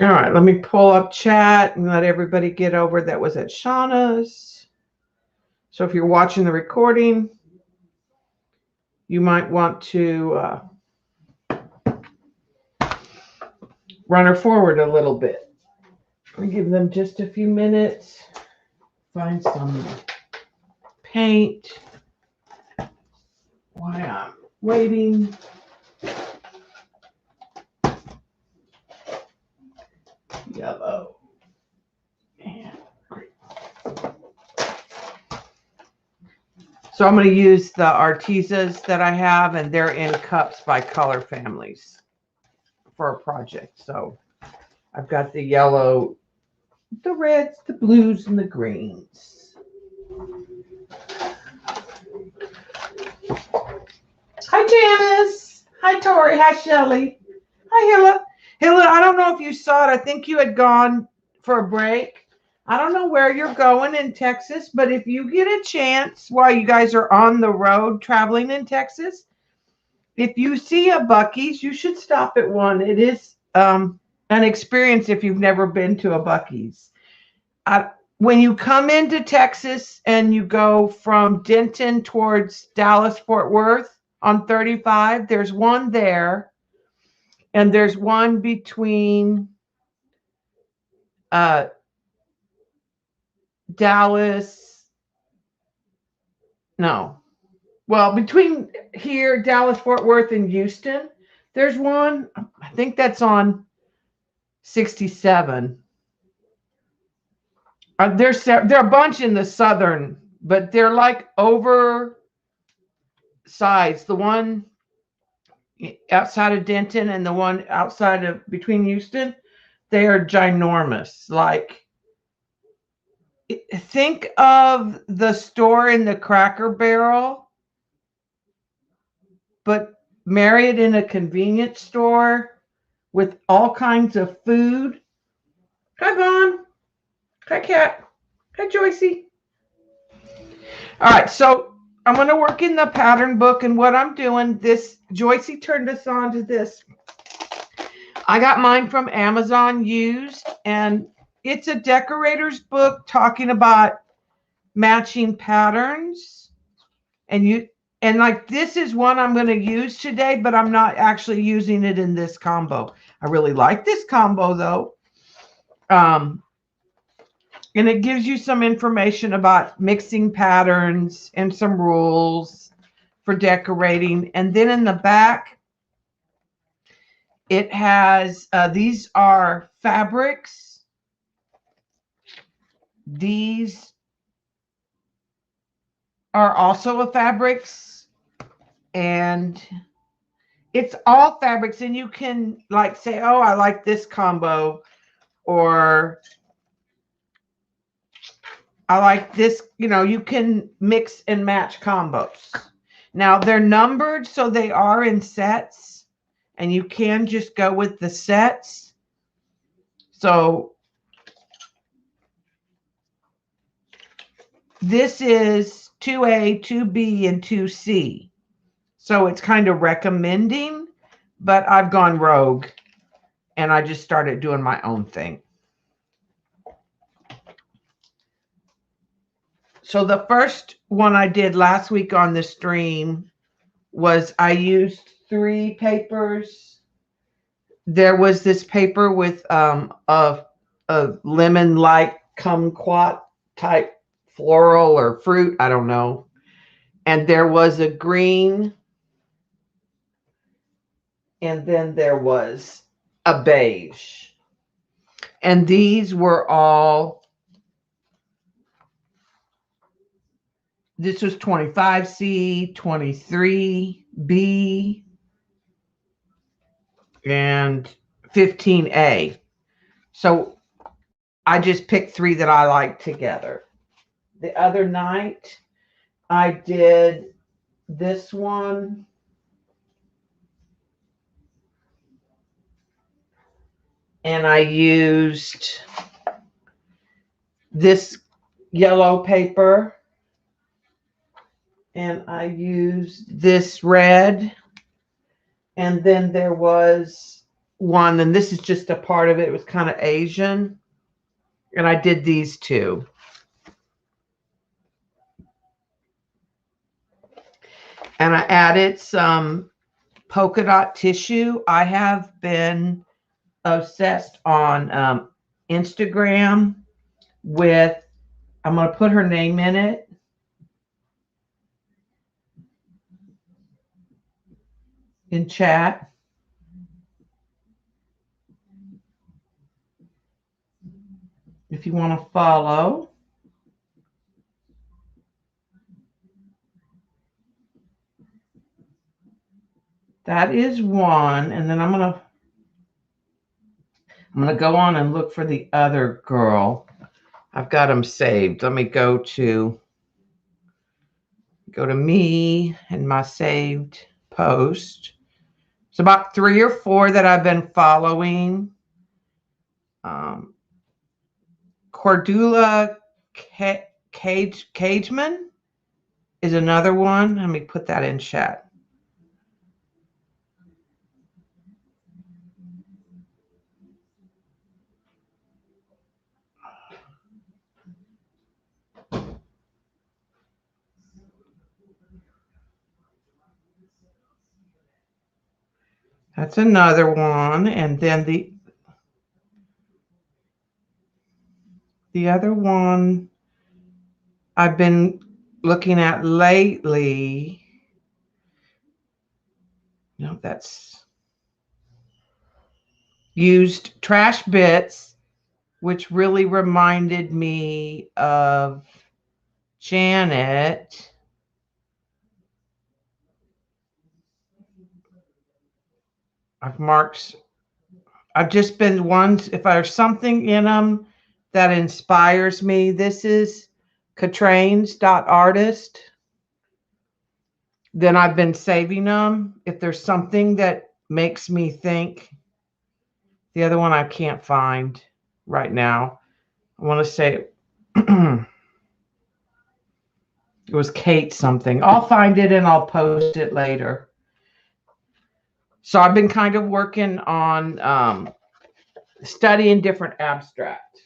All right, let me pull up chat and let everybody get over that was at Shauna's. So if you're watching the recording, you might want to run her forward a little bit. I'll give them just a few minutes. Find some paint while I'm waiting. Yellow and green. So I'm going to use the Artesas that I have, and they're in cups by color families for a project. So I've got the yellow, the reds, the blues, and the greens. Hi, Janice. Hi, Tori. Hi, Shelly. Hi, Hilla. Hilla, I don't know if you saw it. I think you had gone for a break. I don't know where you're going in Texas, but if you get a chance while you guys are on the road traveling in Texas, if you see a Buc-ee's, you should stop at one. It is an experience if you've never been to a Buc-ee's. When you come into Texas and you go from Denton towards Dallas, Fort Worth on 35, there's one there, and there's one between Dallas, no, well, between here, Dallas, Fort Worth, and Houston, there's one. I think that's on 67. There's a bunch in the southern, but they're like oversized. The one outside of Denton and the one outside of between Houston, they are ginormous. Like, think of the store in the Cracker Barrel, but marry it in a convenience store with all kinds of food. Hi, Vaughn. Hi, Kat. Hi, Joycey. All right, so I'm going to work in the pattern book, and what I'm doing, this, Joycey turned us on to this. I got mine from Amazon used, and it's a decorator's book talking about matching patterns. And like, this is one I'm going to use today, but I'm not actually using it in this combo. I really like this combo though. And it gives you some information about mixing patterns and some rules for decorating. And then in the back, it has, these are fabrics. These are also a fabrics, and it's all fabrics, and you can like say, oh, I like this combo, or I like this, you can mix and match combos. Now they're numbered, so they are in sets, and you can just go with the sets. So this is 2A, 2B, and 2C. So it's kind of recommending, but I've gone rogue and I just started doing my own thing. So the first one I did last week on the stream was I used 3 papers. There was this paper with a lemon-like kumquat type floral or fruit, I don't know. And there was a green, and then there was a beige. And these were all, this was 25C, 23B, and 15A. So I just picked 3 that I like together. The other night, I did this one. And I used this yellow paper. And I used this red. And then there was one, and this is just a part of it. It was kind of Asian. And I did these two. And I added some polka dot tissue. I have been obsessed on Instagram with, I'm going to put her name in it. In chat. If you want to follow. That is one. And then I'm going to go on and look for the other girl. I've got them saved. Let me go to me and my saved post. It's about 3 or 4 that I've been following. Cordula Cageman is another one. Let me put that in chat. That's another one. And then the other one I've been looking at lately. No, that's used trash bits, which really reminded me of Janet. I've just been ones, if there's something in them that inspires me. This is Catrains.artist. Then I've been saving them. If there's something that makes me think. The other one I can't find right now. I want to say it was Kate something. I'll find it and I'll post it later. So I've been kind of working on studying different abstract.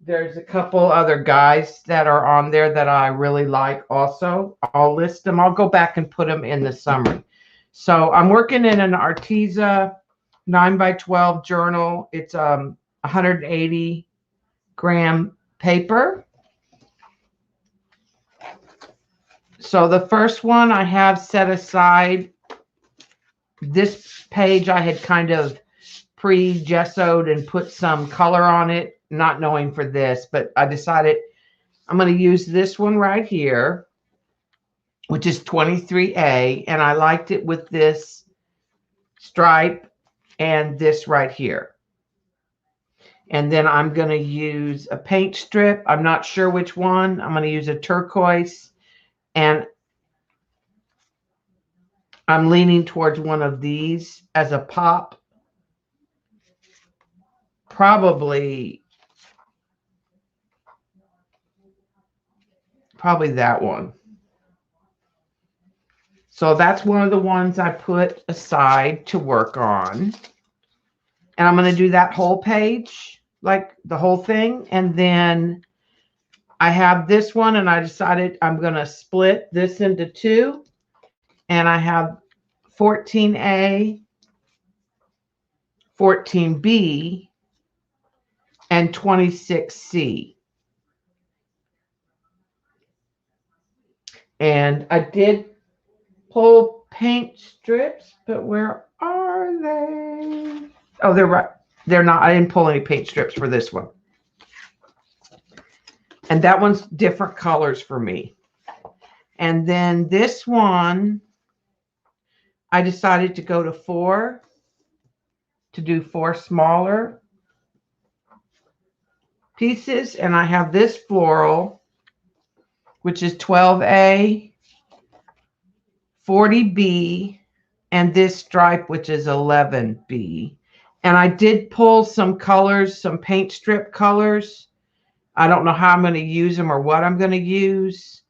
There's a couple other guys that are on there that I really like also. I'll list them. I'll go back and put them in the summary. So I'm working in an Arteza 9x12 journal. It's 180 gram paper. So the first one I have set aside. This page I had kind of pre-gessoed and put some color on it, not knowing for this, but I decided I'm going to use this one right here, which is 23A, and I liked it with this stripe and this right here. And then I'm going to use a paint strip. I'm not sure which one. I'm going to use a turquoise, and I'm leaning towards one of these as a pop. Probably that one. So that's one of the ones I put aside to work on. And I'm going to do that whole page, like the whole thing. And then I have this one, and I decided I'm going to split this into 2. And I have 14A, 14B, and 26C. And I did pull paint strips, but where are they? Oh, they're right. They're not. I didn't pull any paint strips for this one. And that one's different colors for me. And then this one, I decided to go to 4, to do 4 smaller pieces. And I have this floral, which is 12A, 40B, and this stripe, which is 11B. And I did pull some colors, some paint strip colors. I don't know how I'm going to use them or what I'm going to use.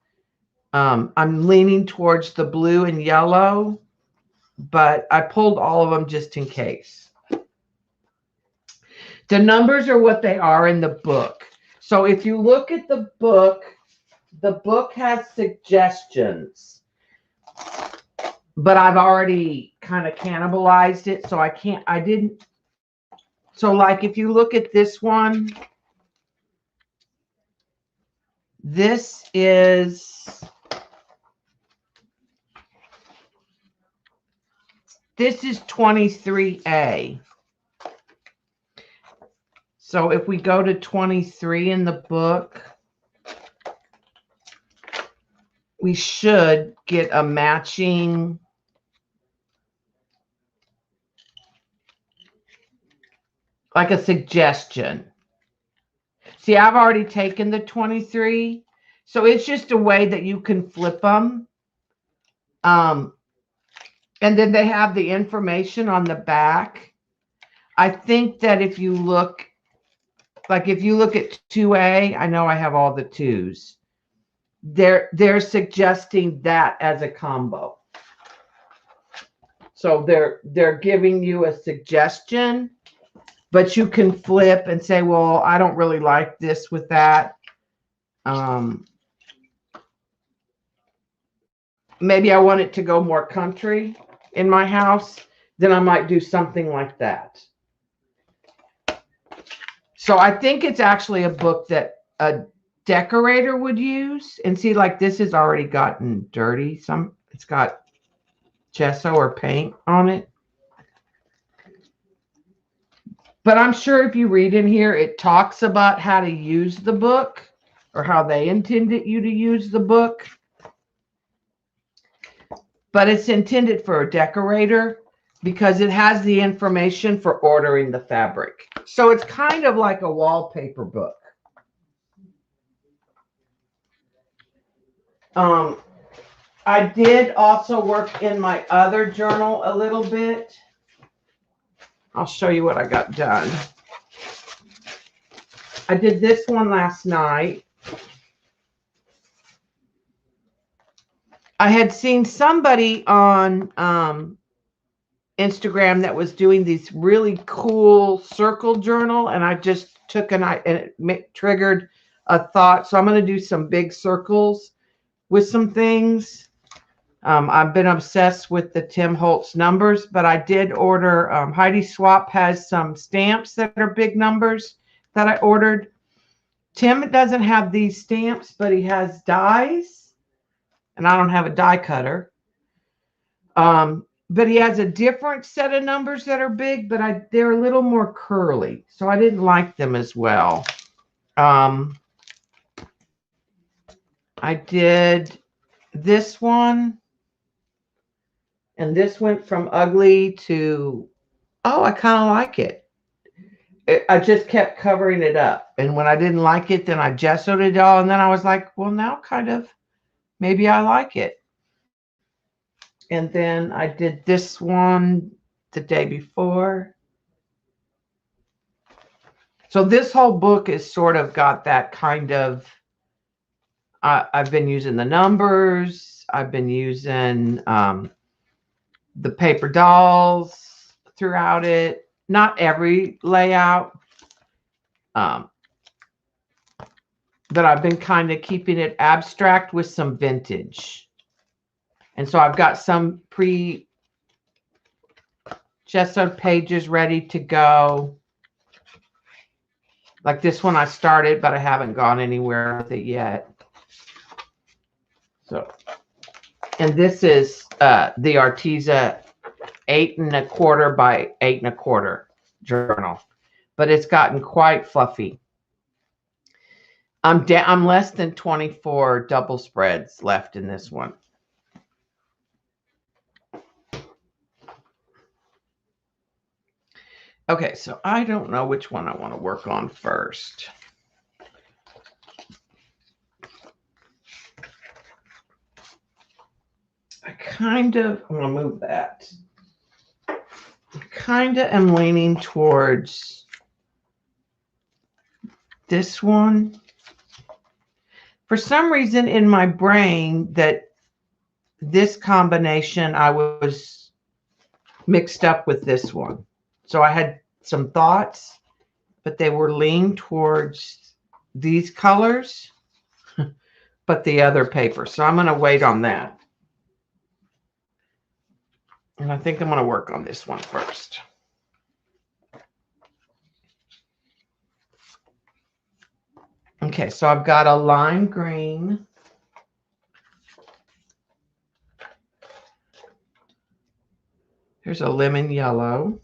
I'm leaning towards the blue and yellow. but I pulled all of them just in case. The numbers are what they are in the book. So if you look at the book has suggestions, but I've already kind of cannibalized it, so I didn't. So like if you look at this one, this is 23A. So if we go to 23 in the book, we should get a matching like a suggestion. See, I've already taken the 23. So it's just a way that you can flip them. And then they have the information on the back. I think that if you look, like if you look at 2A, I know I have all the 2s. They're suggesting that as a combo. So they're giving you a suggestion, but you can flip and say, well, I don't really like this with that. Maybe I want it to go more country in my house, then I might do something like that. So I think it's actually a book that a decorator would use. And see, like this has already gotten dirty. It's got gesso or paint on it. But I'm sure if you read in here, it talks about how to use the book or how they intended you to use the book. But it's intended for a decorator because it has the information for ordering the fabric. So it's kind of like a wallpaper book. I did also work in my other journal a little bit. I'll show you what I got done. I did this one last night. I had seen somebody on Instagram that was doing these really cool circle journal, and I just took and it triggered a thought. So I'm going to do some big circles with some things. I've been obsessed with the Tim Holtz numbers, but I did order, Heidi Swap has some stamps that are big numbers that I ordered. Tim doesn't have these stamps, but he has dies, and I don't have a die cutter. But he has a different set of numbers that are big, but they're a little more curly, so I didn't like them as well. I did this one. And this went from ugly to, oh, I kind of like it. I just kept covering it up. And when I didn't like it, then I gessoed it all. And then I was like, well, now kind of, maybe I like it. And then I did this one the day before. So this whole book is sort of got that kind of, I've been using the numbers. I've been using the paper dolls throughout it. Not every layout, but I've been kind of keeping it abstract with some vintage. And so I've got some pre-gessoed pages ready to go. Like this one I started, but I haven't gone anywhere with it yet. So, and this is the Arteza 8 1/4 by 8 1/4 journal, but it's gotten quite fluffy. I'm less than 24 double spreads left in this one. Okay, so I don't know which one I want to work on first. I'm going to move that. I kind of am leaning towards this one. For some reason in my brain that this combination I was mixed up with this one. So I had some thoughts, but they were leaned towards these colors, but the other paper. So I'm going to wait on that. And I think I'm going to work on this one first. Okay, so I've got a lime green. There's a lemon yellow.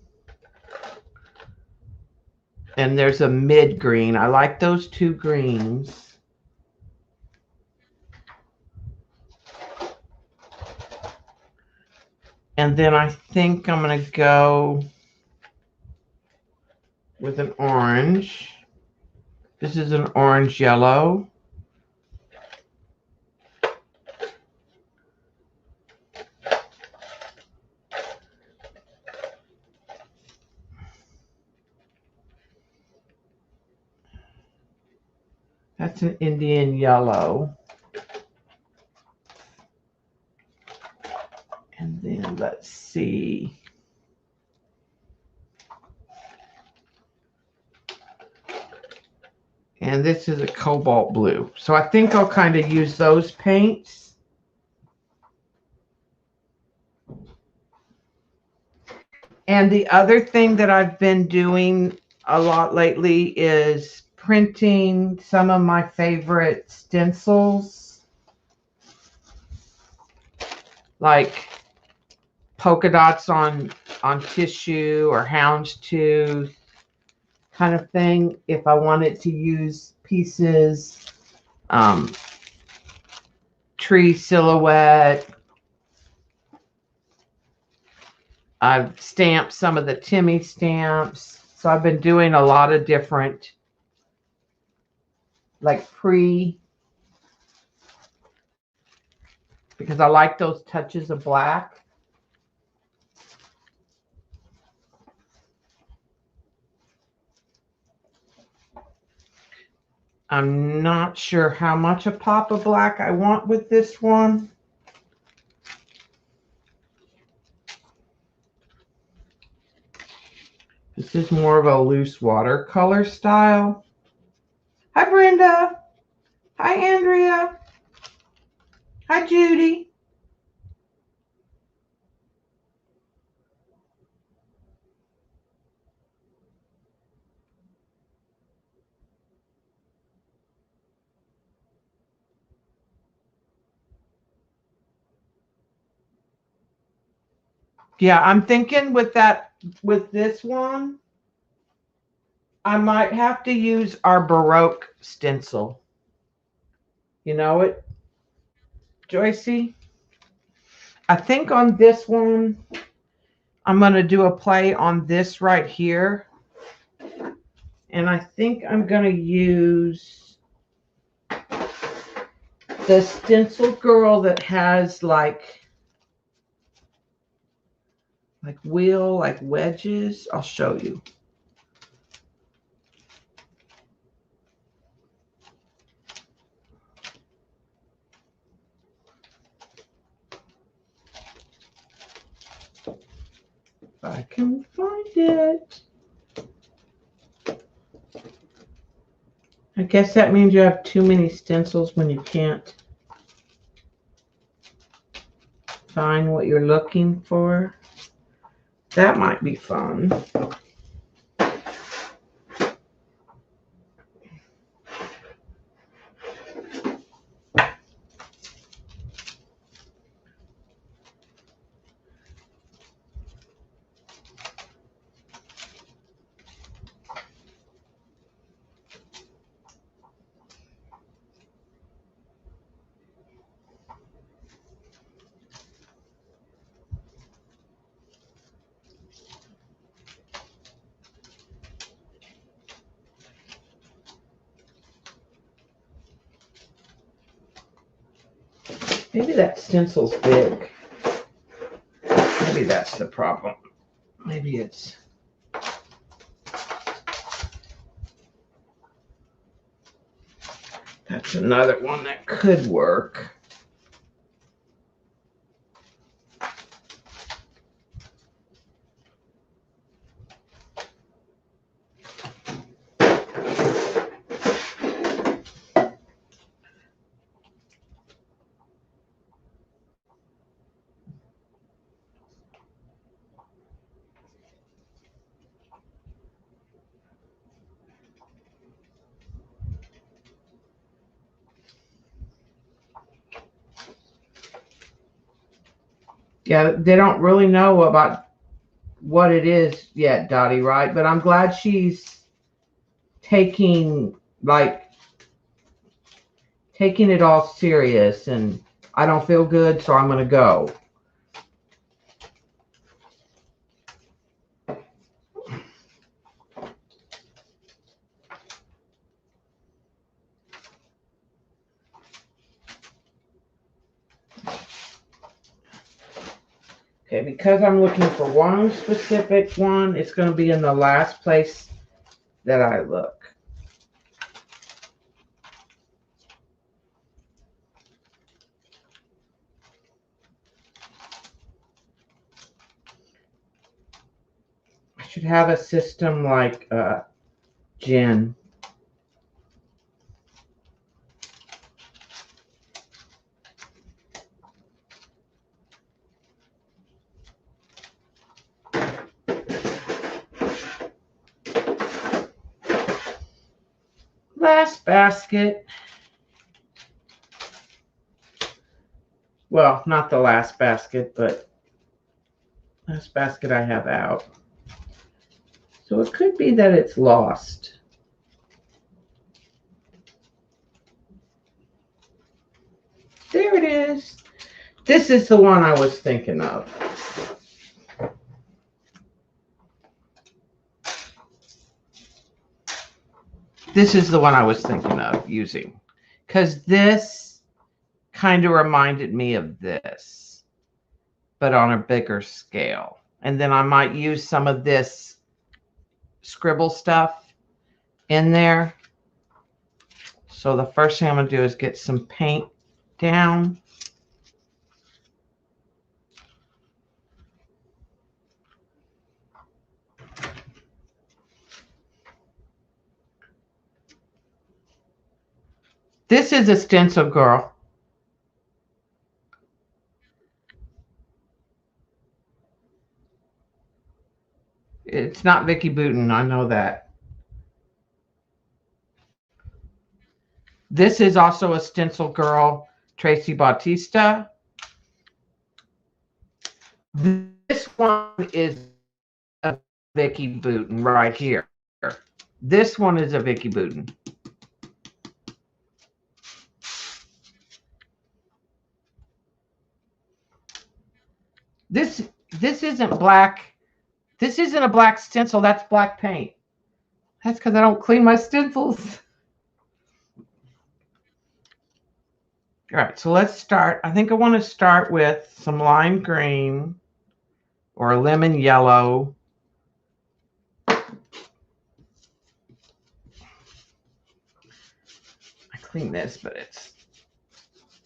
And there's a mid green. I like those two greens. And then I think I'm going to go with an orange. This is an orange yellow. That's an Indian yellow. And then let's see. And this is a cobalt blue. So I think I'll kind of use those paints. And the other thing that I've been doing a lot lately is printing some of my favorite stencils, like polka dots on tissue or houndstooth kind of thing. If I wanted to use pieces, tree silhouette. I've stamped some of the Timmy stamps. So I've been doing a lot of different, like because I like those touches of black. I'm not sure how much a pop of black I want with this one. This is more of a loose watercolor style. Hi, Brenda. Hi, Andrea. Hi, Judy. Yeah, I'm thinking with this one, I might have to use our Baroque stencil. You know it, Joycey? I think on this one, I'm going to do a play on this right here. And I think I'm going to use the stencil girl that has like wheel, like wedges. I'll show you. If I can find it. I guess that means you have too many stencils when you can't find what you're looking for. That might be fun. Maybe that stencil's big. Maybe that's the problem. Maybe it's... That's another one that could work. Yeah, they don't really know about what it is yet, Dottie, right? But I'm glad she's taking like taking it all serious, and I don't feel good, so I'm going to go. Okay, because I'm looking for one specific one, it's going to be in the last place that I look. I should have a system like Jen. Last basket. Well, not the last basket, but last basket I have out. So it could be that it's lost. There it is. This is the one I was thinking of. This is the one I was thinking of using, because this kind of reminded me of this, but on a bigger scale. And then I might use some of this scribble stuff in there. So the first thing I'm going to do is get some paint down. This is a stencil girl. It's not Vicky Boutin, I know that. This is also a stencil girl, Tracy Bautista. This one is a Vicky Boutin right here. This one is a Vicky Boutin. This isn't black. This isn't a black stencil. That's black paint. That's because I don't clean my stencils. All right, so let's start. I think I want to start with some lime green or lemon yellow. I clean this, but it's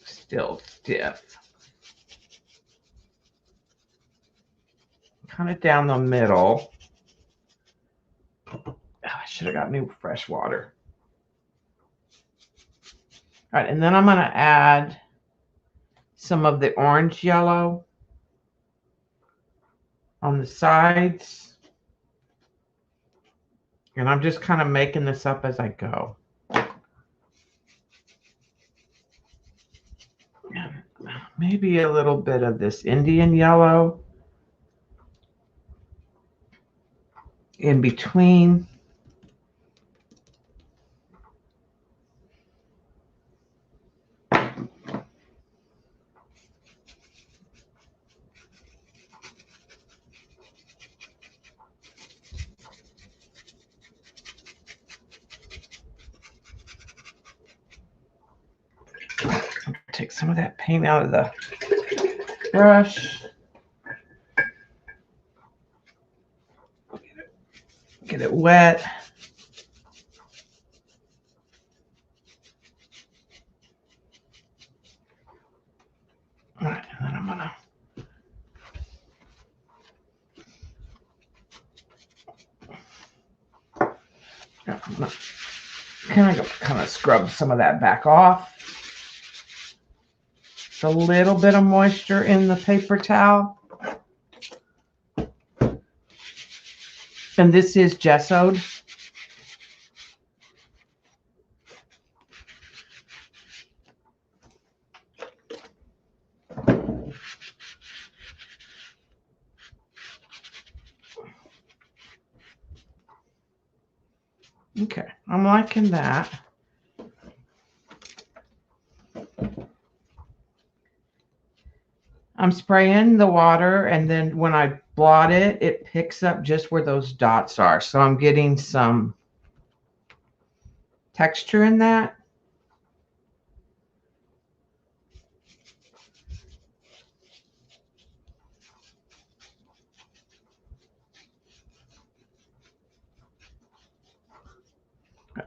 still stiff. Kind of down the middle. Oh, I should have got new fresh water. All right, and then I'm going to add some of the orange yellow on the sides. And I'm just kind of making this up as I go. Maybe a little bit of this Indian yellow in between. Take some of that paint out of the brush. Get it wet. All right, and then I'm gonna kind of scrub some of that back off. Just a little bit of moisture in the paper towel. And this is gessoed. Okay, I'm liking that. I'm spraying the water, and then when I blot it, it picks up just where those dots are. So I'm getting some texture in that.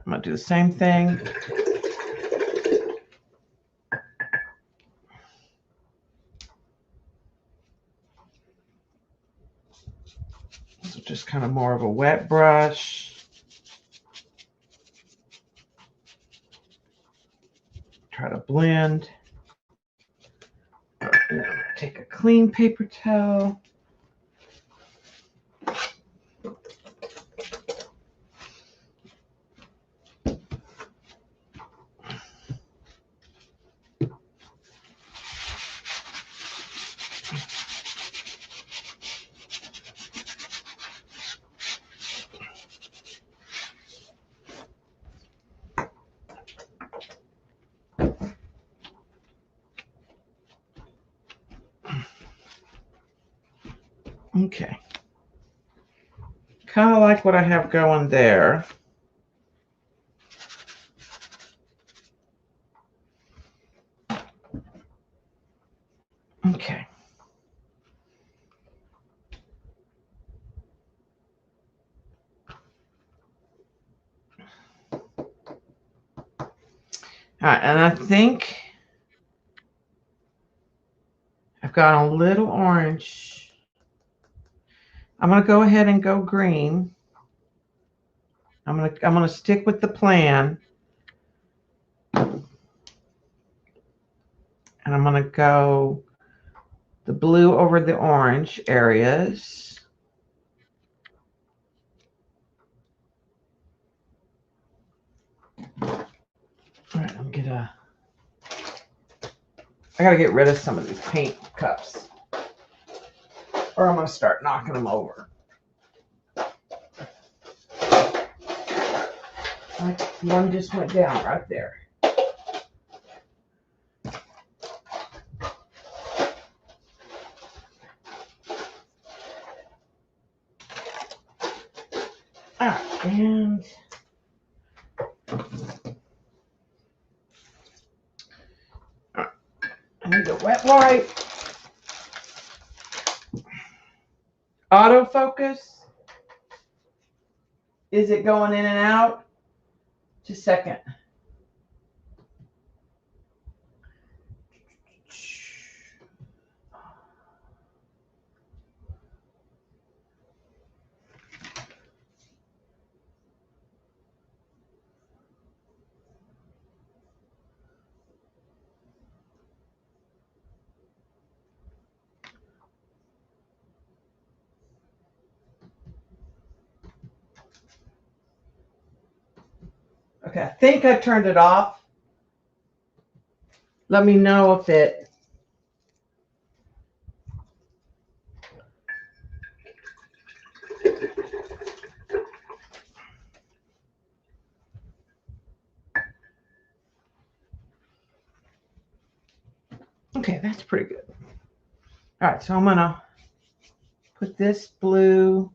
I'm going to do the same thing. So just kind of more of a wet brush. Try to blend. Take a clean paper towel. Okay. Kind of like what I have going there. Okay. All right, and I think I've got a little orange. I'm going to go ahead and go green. I'm going to stick with the plan. And I'm going to go the blue over the orange areas. All right, I got to get rid of some of these paint cups, or I'm going to start knocking them over. Like one just went down right there. All right, and I need a wet wipe. Autofocus. Is it going in and out? Just a second. Okay, I think I turned it off. Let me know if it. Okay, that's pretty good. All right, so I'm going to put this blue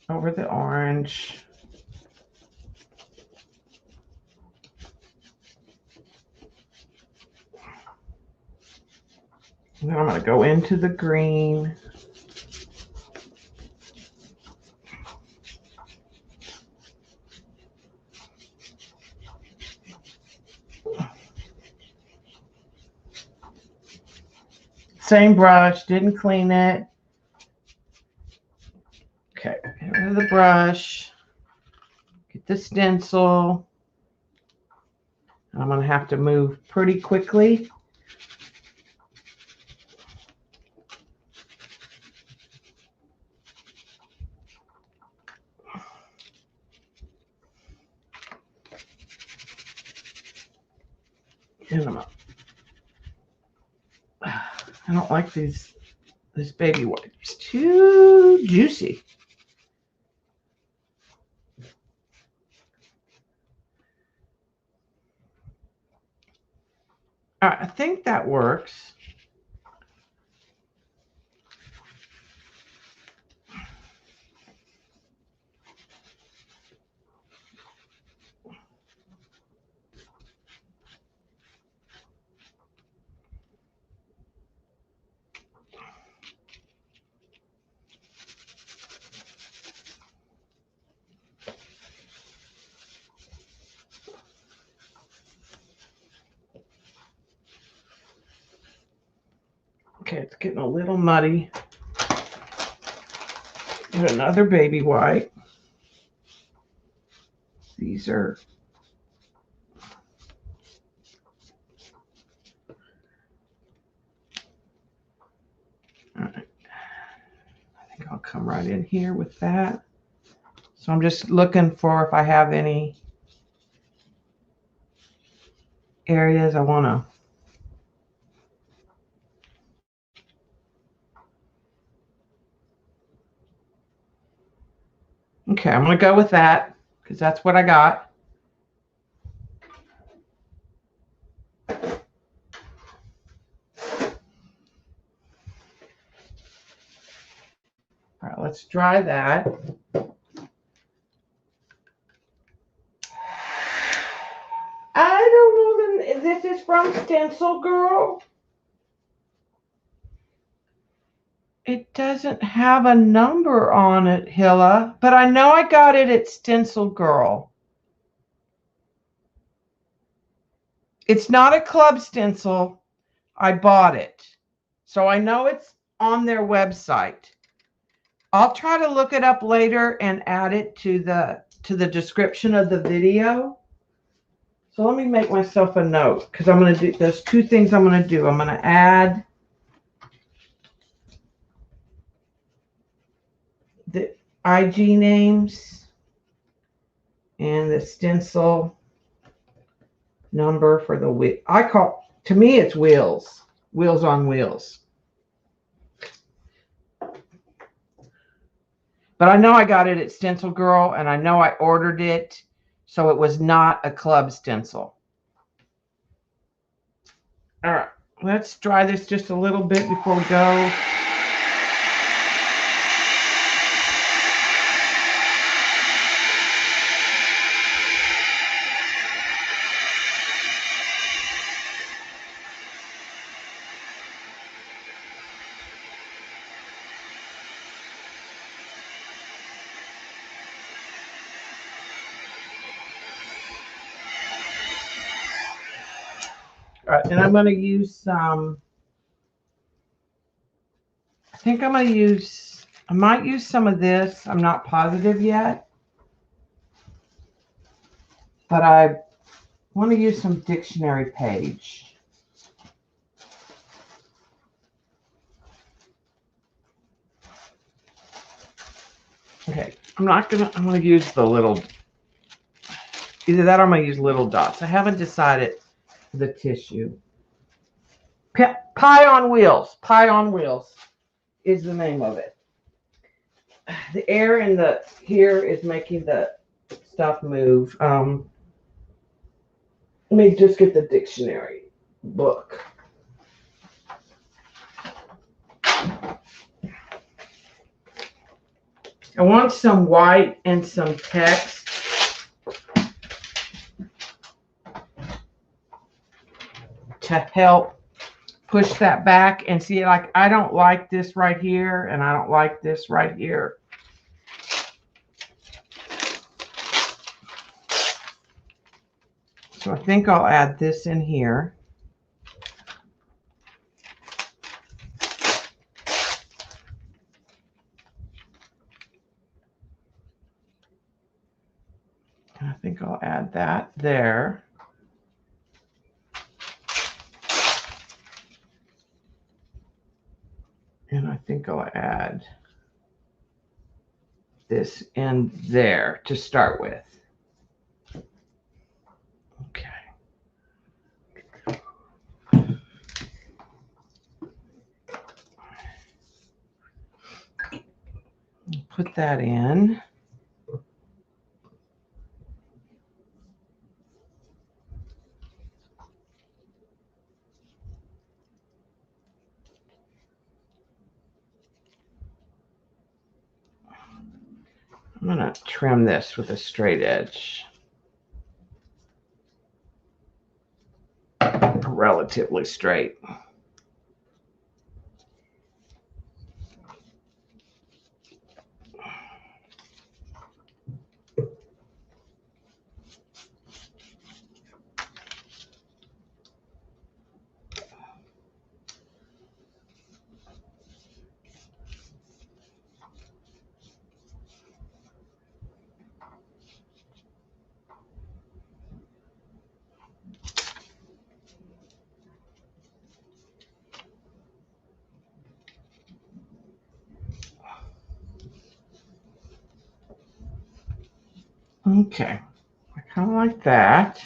over the orange. And then I'm going to go into the green. Same brush, didn't clean it. Okay, get rid of the brush. Get the stencil. I'm going to have to move pretty quickly. I don't like these This baby wipe is too juicy. All right, I think that works. Okay, it's getting a little muddy. And another baby wipe. These are all right. I think I'll come right in here with that. So I'm just looking for if I have any areas I want to. Okay, I'm going to go with that because that's what I got. All right, let's dry that. I don't know. This is from Stencil Girl. It doesn't have a number on it, Hilla, but I know I got it at Stencil Girl. It's not a club stencil. I bought it. So I know it's on their website. I'll try to look it up later and add it to the description of the video. So let me make myself a note because I'm going to do, there's two things I'm going to do. I'm going to add the IG names and the stencil number for the wheel. To me, it's wheels on wheels. But I know I got it at Stencil Girl, and I know I ordered it, so it was not a club stencil. All right, let's dry this just a little bit before we go. All right, and I'm going to use some. I think I might use some of this. I'm not positive yet, but I want to use some dictionary page. Okay, I'm going to use the little, either that or I'm going to use little dots. I haven't decided the tissue. Pie on Wheels is the name of it. The air in here is making the stuff move. Let me just get the dictionary book. I want some white and some text. To help push that back and see, like, I don't like this right here and I don't like this right here. So I think I'll add this in here. I think I'll add that there. And I think I'll add this in there to start with. Okay. put that in. I'm going to trim this with a straight edge. Relatively straight. Okay, I kind of like that.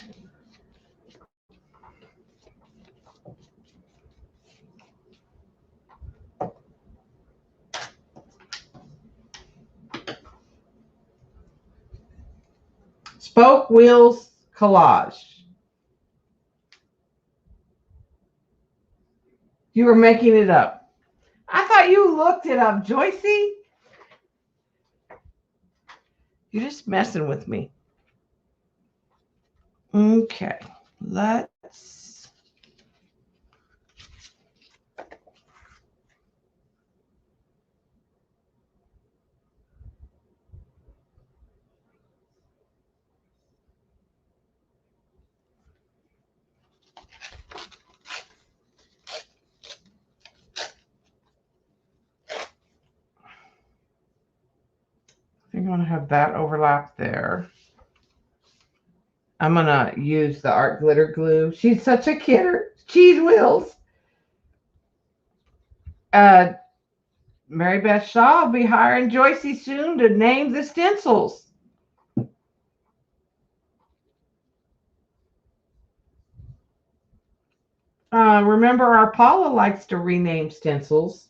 Spoke Wheels Collage. You were making it up. I thought you looked it up, Joycey. You're just messing with me. Okay, let's. I'm going to have that overlap there. I'm going to use the art glitter glue. She's such a kidder. Cheese wheels. Mary Beth Shaw will be hiring Joycey soon to name the stencils. Remember, our Paula likes to rename stencils.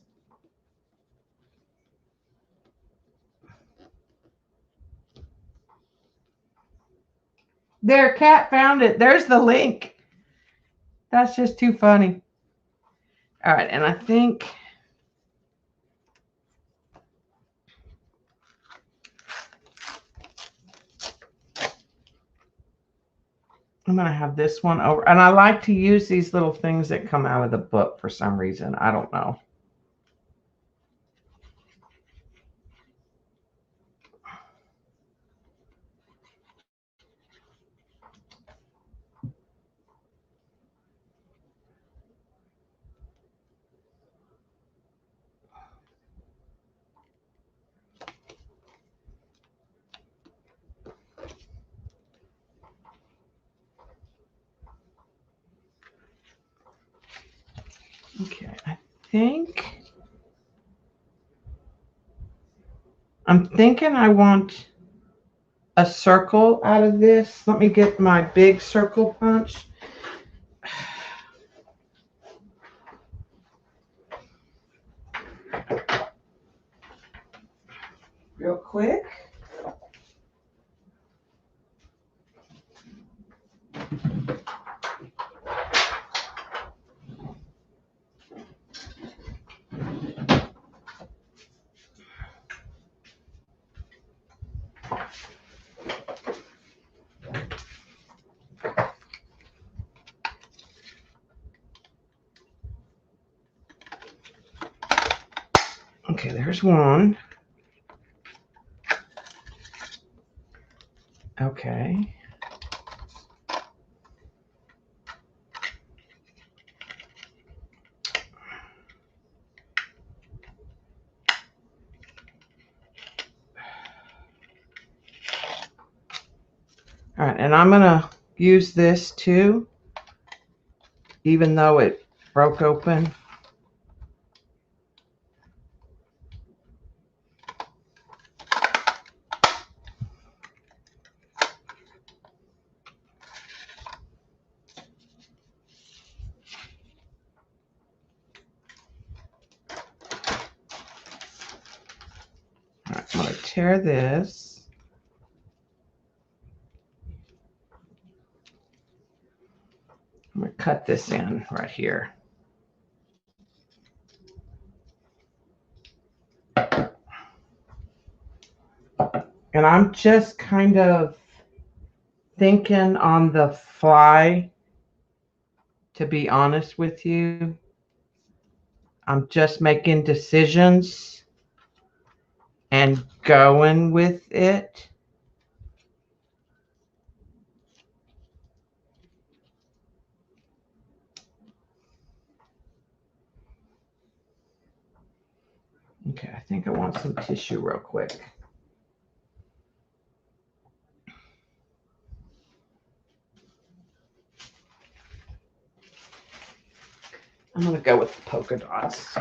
There, Kat found it. There's the link. That's just too funny. All right, and I think I'm going to have this one over. And I like to use these little things that come out of the book for some reason. I don't know. Okay, I'm thinking I want a circle out of this. Let me get my big circle punch. Real quick. Okay, there's one. Okay. All right, and I'm going to use this too, even though it broke open. All right, I'm going to tear this. I'm going to cut this in right here. And I'm just kind of thinking on the fly, to be honest with you. I'm just making decisions and going with it. Okay, I think I want some tissue real quick. I'm going to go with the polka dots.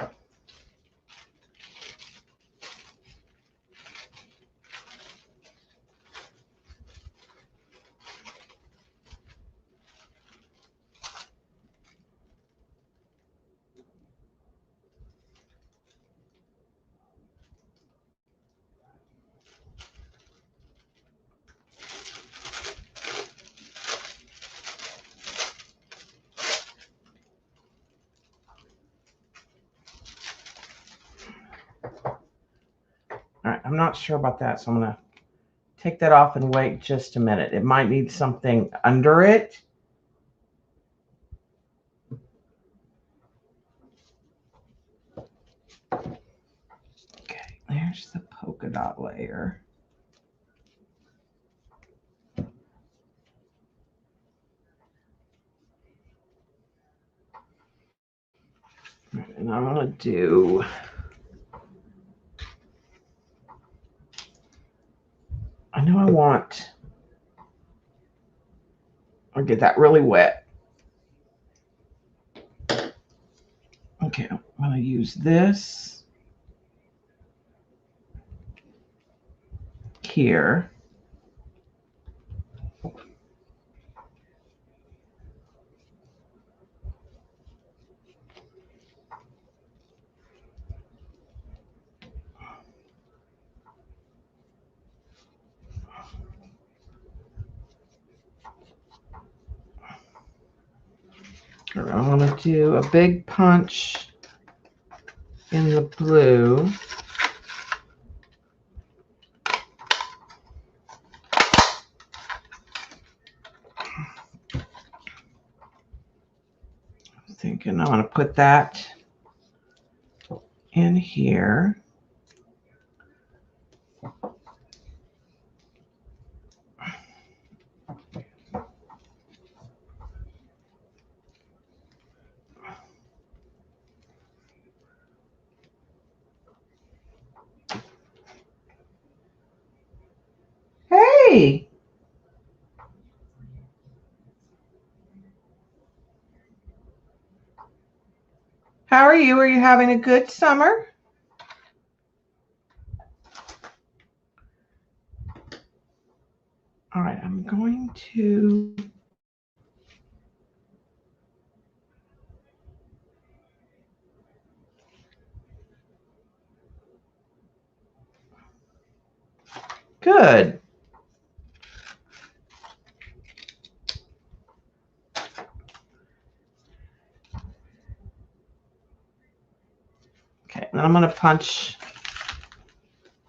All right, I'm not sure about that, so I'm going to take that off and wait just a minute. It might need something under it. Okay, there's the polka dot layer. And I'm going to do... I know I want... I'll get that really wet. Okay, I'm going to use this here. I'm going to do a big punch in the blue. I'm thinking I want to put that in here. Hey! How are you? Are you having a good summer? All right, I'm going to... Good. Okay, and I'm going to punch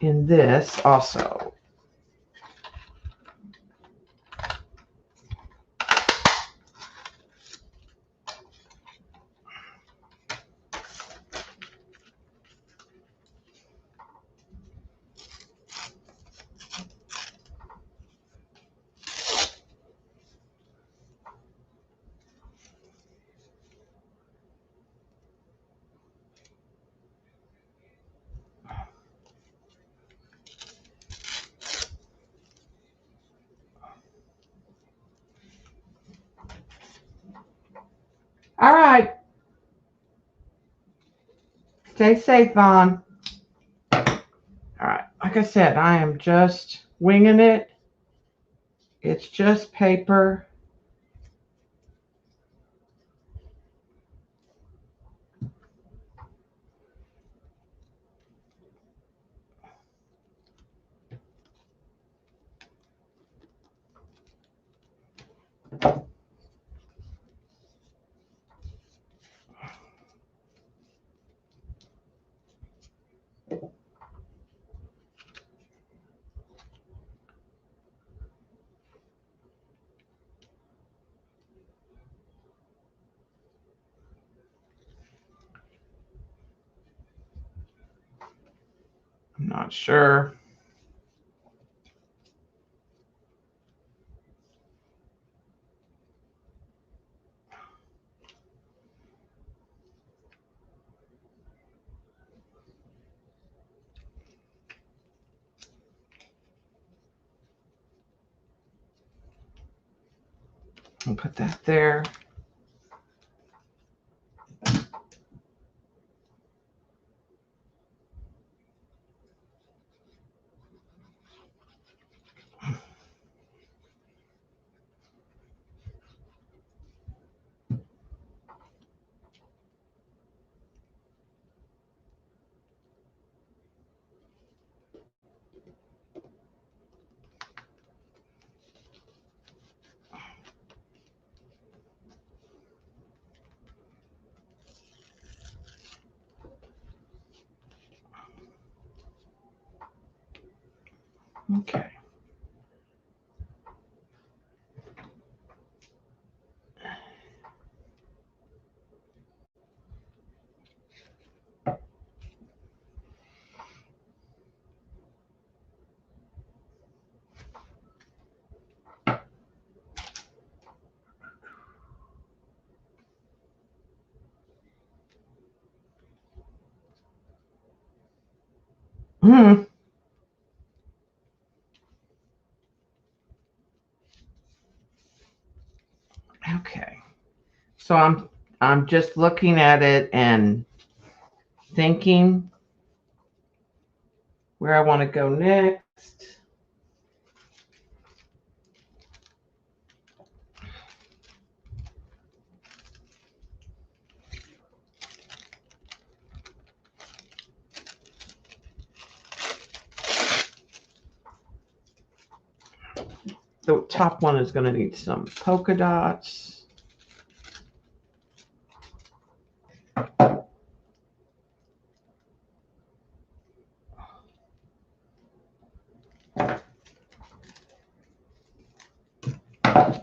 in this also. All right. Stay safe, Vaughn. All right. Like I said, I am just winging it. It's just paper. I'm not sure. I'll put that there. Okay. Hmm. Okay. So I'm just looking at it and thinking where I want to go next. The top one is going to need some polka dots. I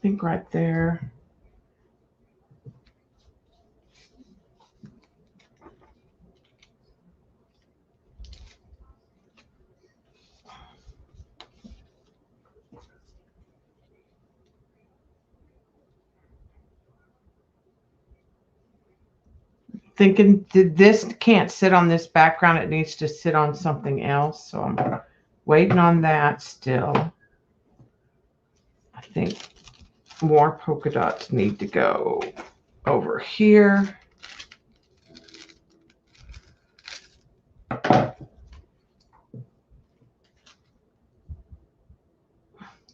think right there. Thinking this can't sit on this background. It needs to sit on something else. So I'm waiting on that still. I think more polka dots need to go over here.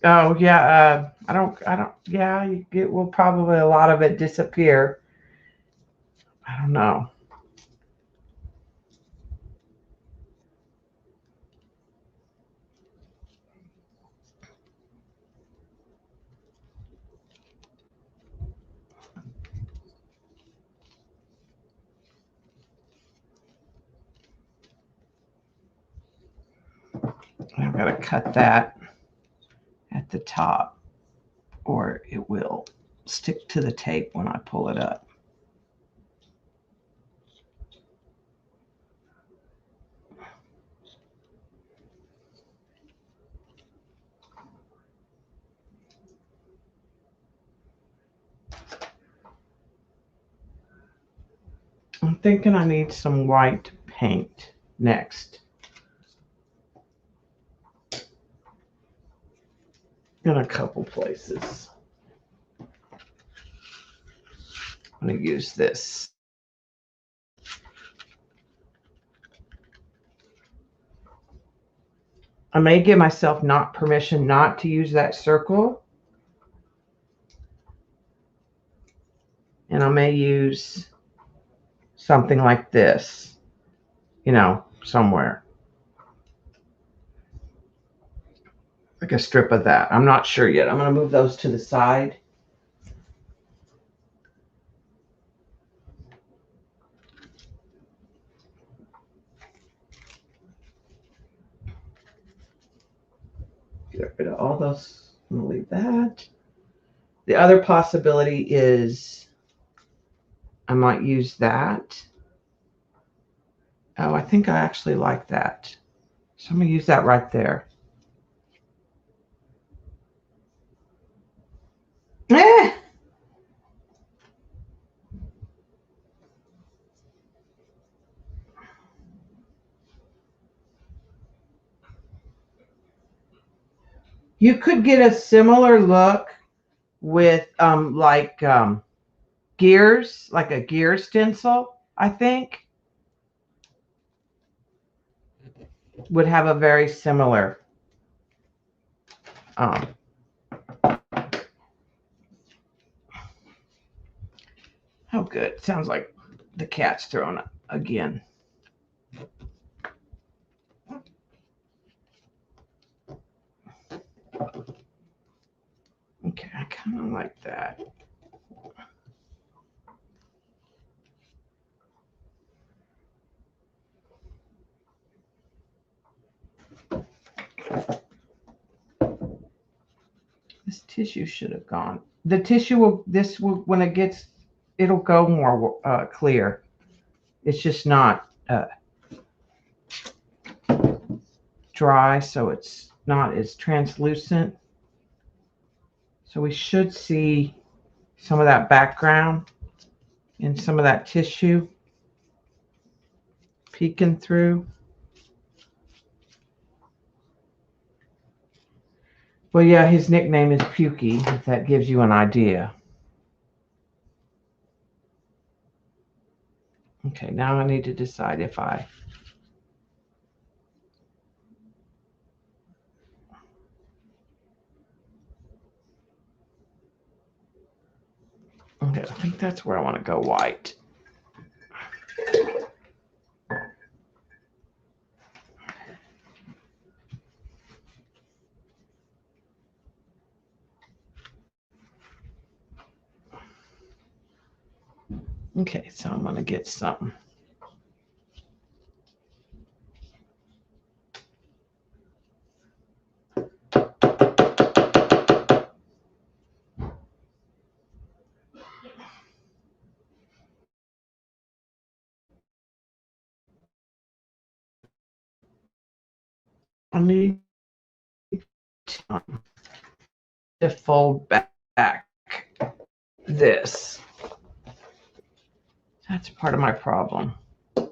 Oh yeah, I don't, yeah, it will probably, a lot of it disappear. I don't know. I've got to cut that at the top or it will stick to the tape when I pull it up. I'm thinking I need some white paint next. In a couple places. I'm going to use this. I may give myself not permission not to use that circle. And I may use something like this, you know, somewhere. like a strip of that. I'm not sure yet. I'm going to move those to the side. Get rid of all those. I'm going to leave that. The other possibility is I might use that. Oh, I think I actually like that. So I'm going to use that right there. Eh! You could get a similar look with gears, like a gear stencil, I think. Would have a very similar oh good. Sounds like the cat's thrown up again. Okay, I kind of like that. This tissue should have gone. The tissue will, when it gets, it'll go more clear. It's just not dry, so it's not as translucent. So we should see some of that background and some of that tissue peeking through. Well, yeah, his nickname is Pukey, if that gives you an idea. Okay, now I need to decide if I... Okay, I think that's where I want to go white. Okay, so I'm going to get some. I need to fold back this. That's part of my problem. We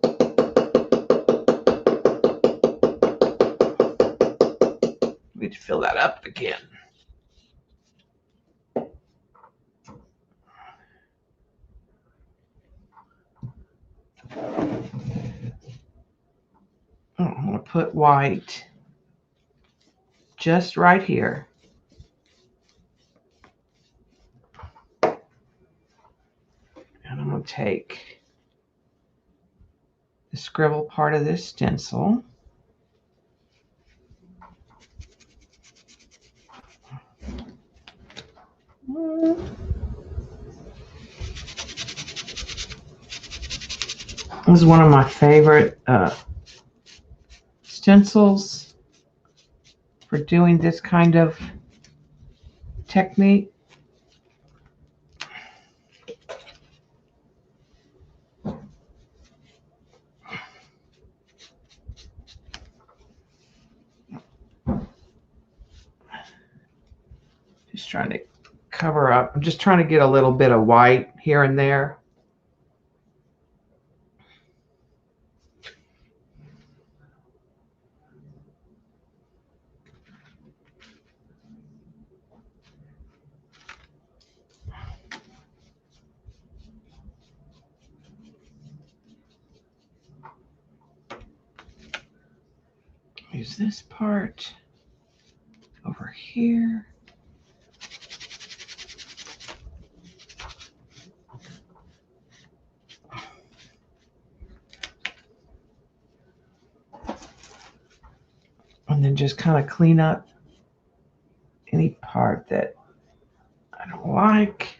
need to fill that up again. I'm going to put white just right here. And I'm going to take the scribble part of this stencil. This is one of my favorite stencils for doing this kind of technique. Just trying to cover up. I'm just trying to get a little bit of white here and there. Use this part over here. And then just kind of clean up part that I don't like.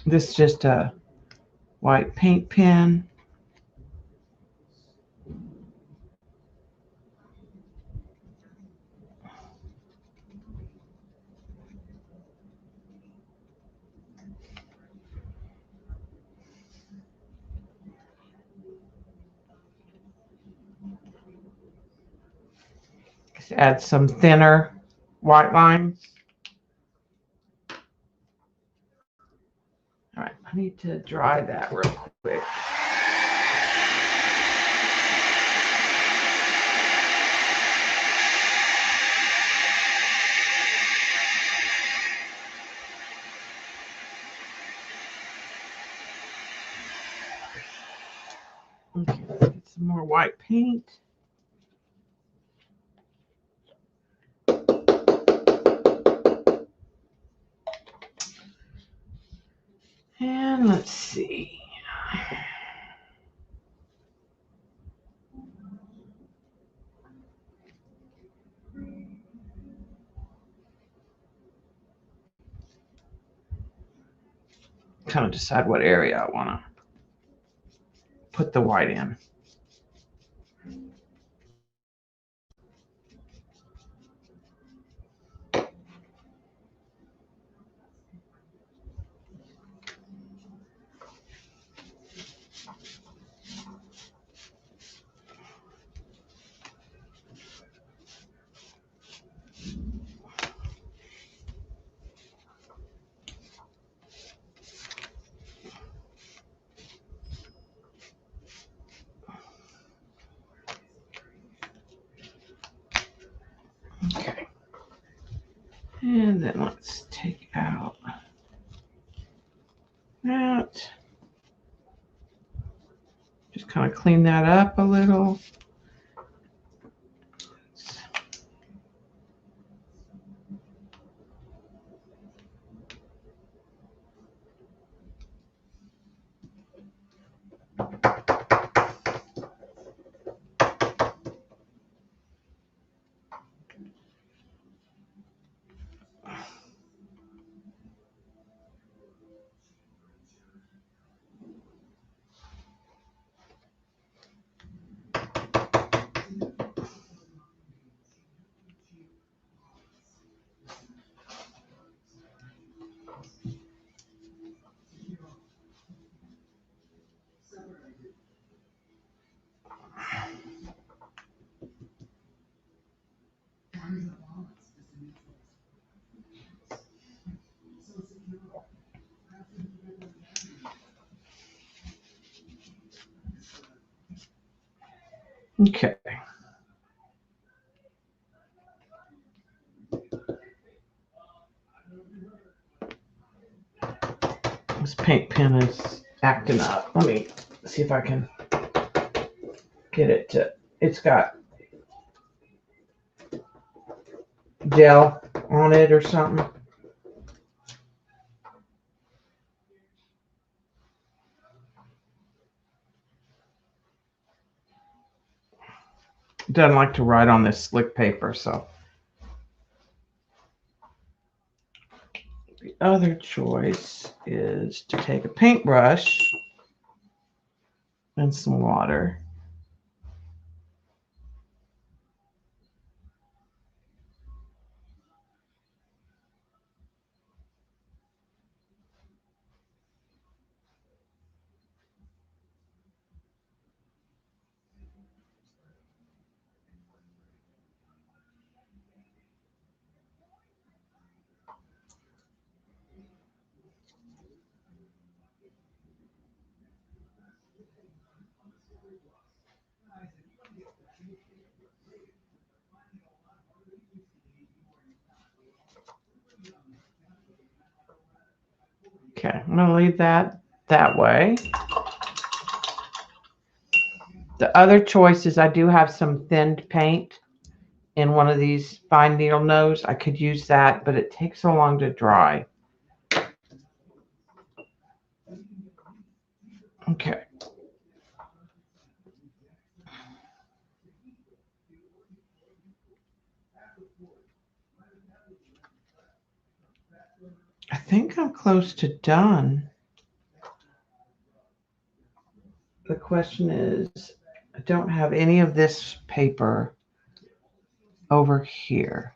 This is just a white paint pen. Just add some thinner white lines. All right, I need to dry that real quick. Okay, get some more white paint. And let's see. Kind of decide what area I want to put the white in. Okay. And then let's take out that. Just kind of clean that up a little. Okay. This paint pen is acting up. Let me see if I can get it to, it's got gel on it or something. It doesn't like to write on this slick paper, so. The other choice is to take a paintbrush and some water. Okay, I'm going to leave that way. The other choice is I do have some thinned paint in one of these fine needle nose, I could use that, but it takes so long to dry. Okay. I think I'm close to done. The question is, I don't have any of this paper over here.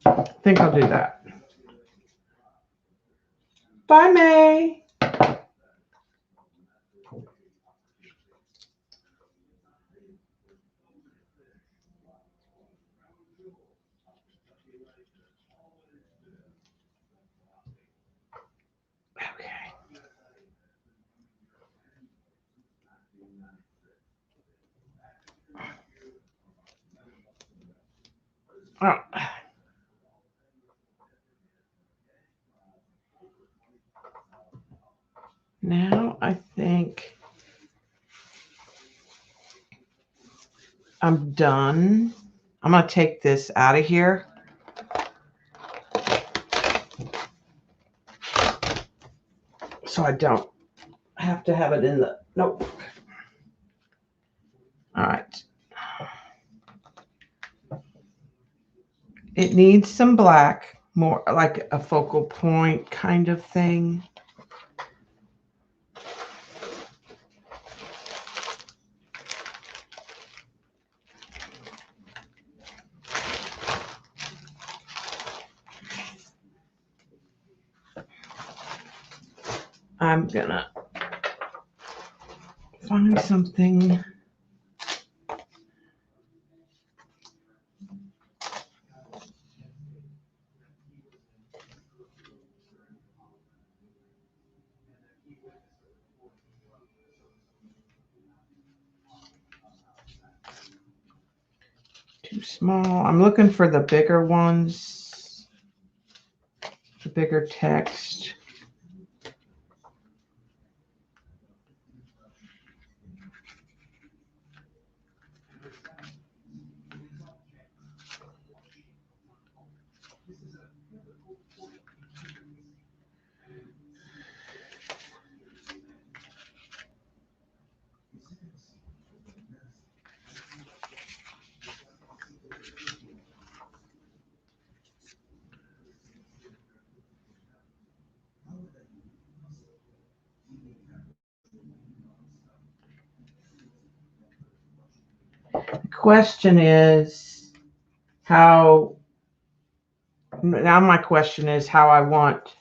I think I'll do that. Bye, May. Okay. Oh. Now I think I'm done. I'm going to take this out of here. So I don't have to have it in the notebook. All right. It needs some black, more like a focal point kind of thing. I'm gonna find something. Too small. I'm looking for the bigger ones, the bigger text. The question is how, now my question is how I want,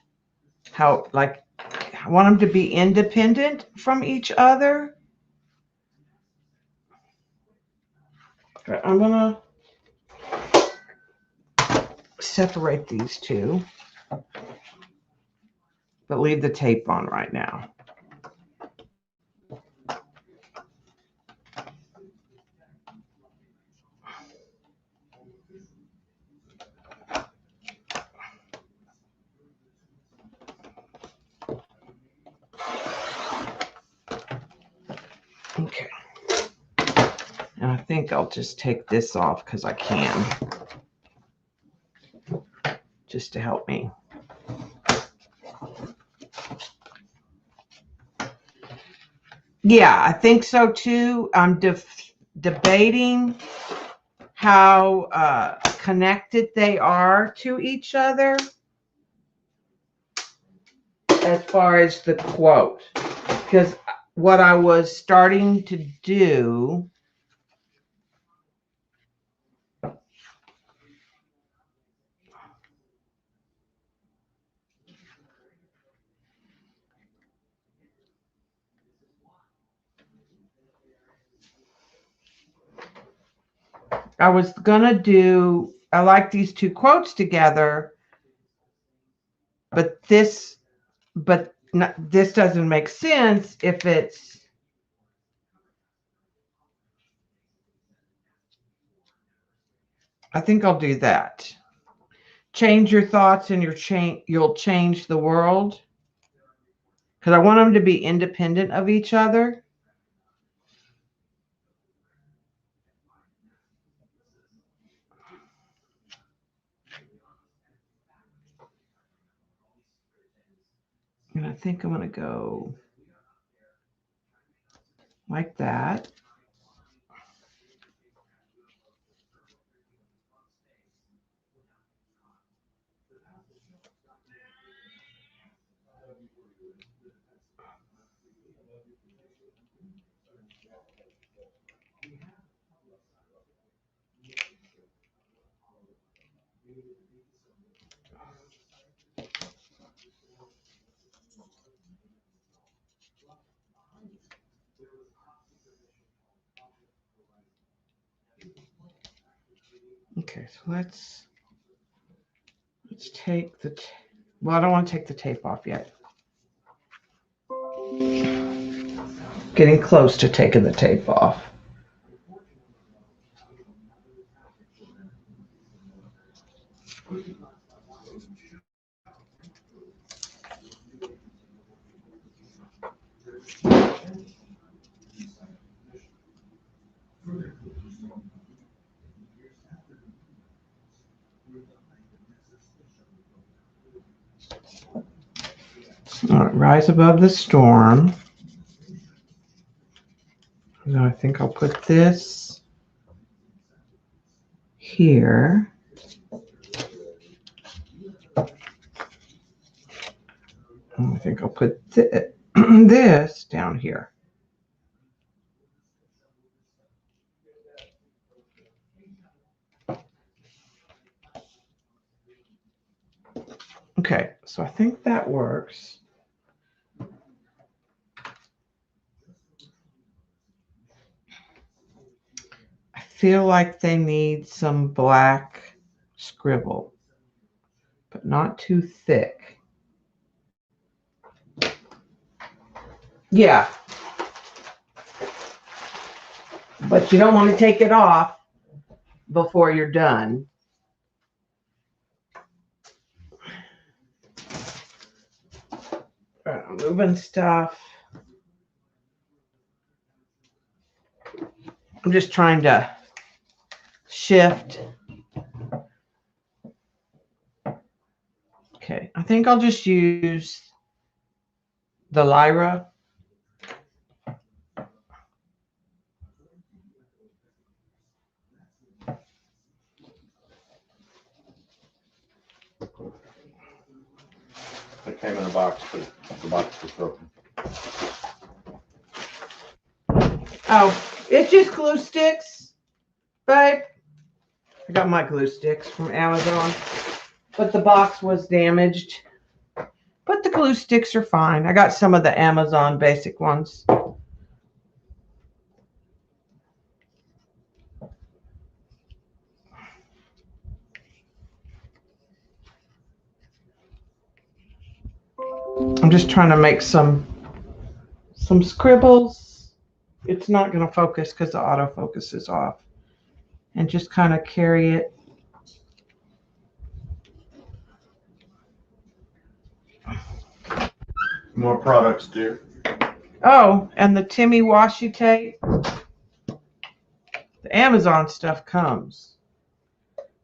how, like, I want them to be independent from each other. I'm gonna separate these two, but leave the tape on right now. Okay. And I think I'll just take this off because I can, just to help me. Yeah, I think so too. I'm debating how connected they are to each other as far as the quote. Because what I was starting to do I was gonna do, I like these two quotes together, but this doesn't make sense if it's, I think I'll do that. Change your thoughts and you'll change the world. Because I want them to be independent of each other. And I think I'm going to go like that. Okay, so let's take the, well, I don't want to take the tape off yet. Getting close to taking the tape off. All right, rise above the storm. Now I think I'll put this here. And I think I'll put this down here. Okay, so I think that works. I feel like they need some black scribble, but not too thick. Yeah. But you don't want to take it off before you're done. I'm moving stuff. I'm just trying to shift. Okay, I think I'll just use the Lyra. It came in a box, but the box was broken. Oh, it's just glue sticks, babe. I got my glue sticks from Amazon, but the box was damaged. But the glue sticks are fine. I got some of the Amazon basic ones. I'm just trying to make some scribbles. It's not going to focus because the autofocus is off. And just kind of carry it. More products, dear. Oh, and the Timmy washi tape. The Amazon stuff comes.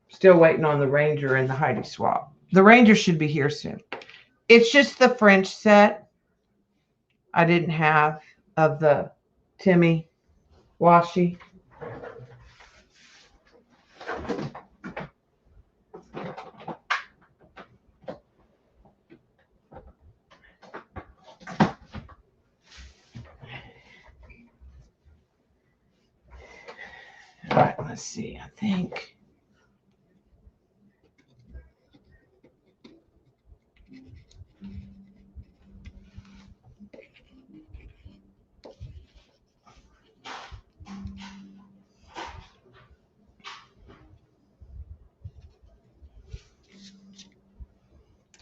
Still waiting on the Ranger and the Heidi swap. The Ranger should be here soon. It's just the French set I didn't have of the Timmy washi. All right, let's see. I think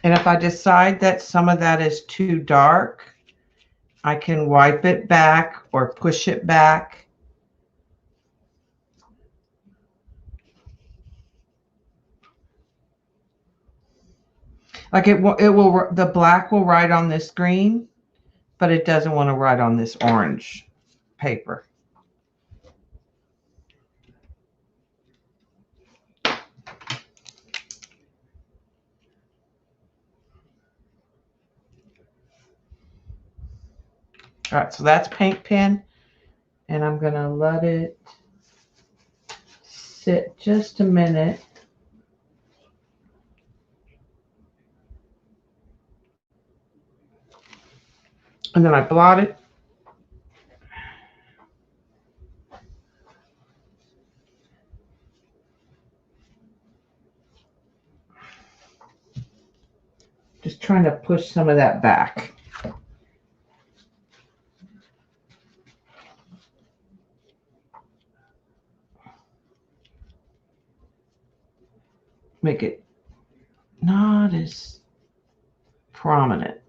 And if I decide that some of that is too dark, I can wipe it back or push it back. Like it will, the black will write on this green, but it doesn't want to write on this orange paper. All right, so that's paint pen, and I'm gonna let it sit just a minute. And then I blot it. Just trying to push some of that back. Make it not as prominent.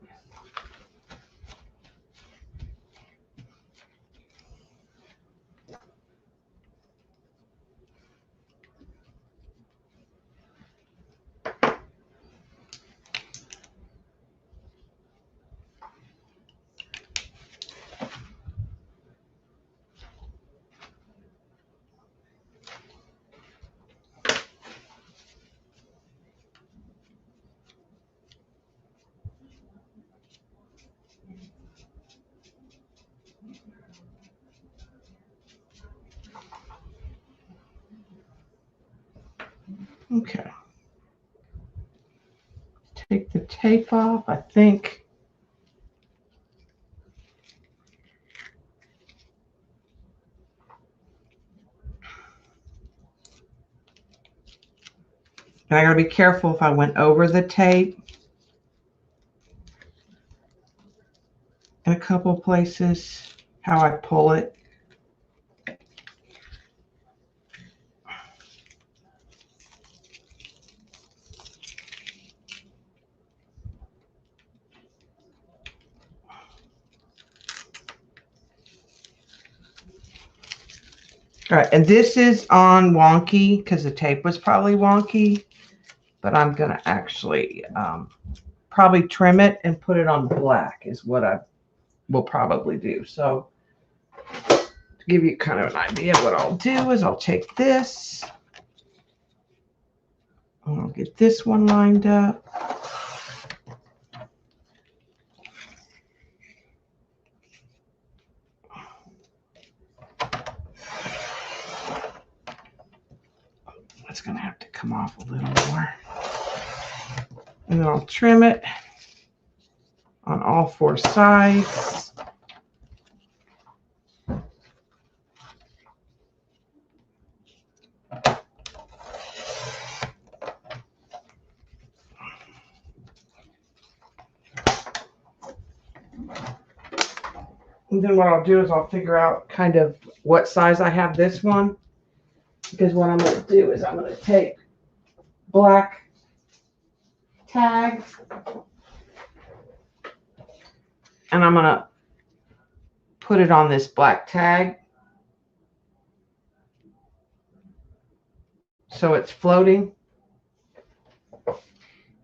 Okay. Take the tape off, I think. And I gotta be careful if I went over the tape in a couple places, how I pull it. All right, and this is on wonky because the tape was probably wonky, but I'm gonna actually probably trim it and put it on black is what I will probably do. So to give you kind of an idea, what I'll do is I'll take this, and I'll get this one lined up. It's gonna have to come off a little more. And then I'll trim it on all four sides. And then what I'll do is I'll figure out kind of what size I have this one. Because what I'm going to do is I'm going to take black tag and I'm going to put it on this black tag so it's floating,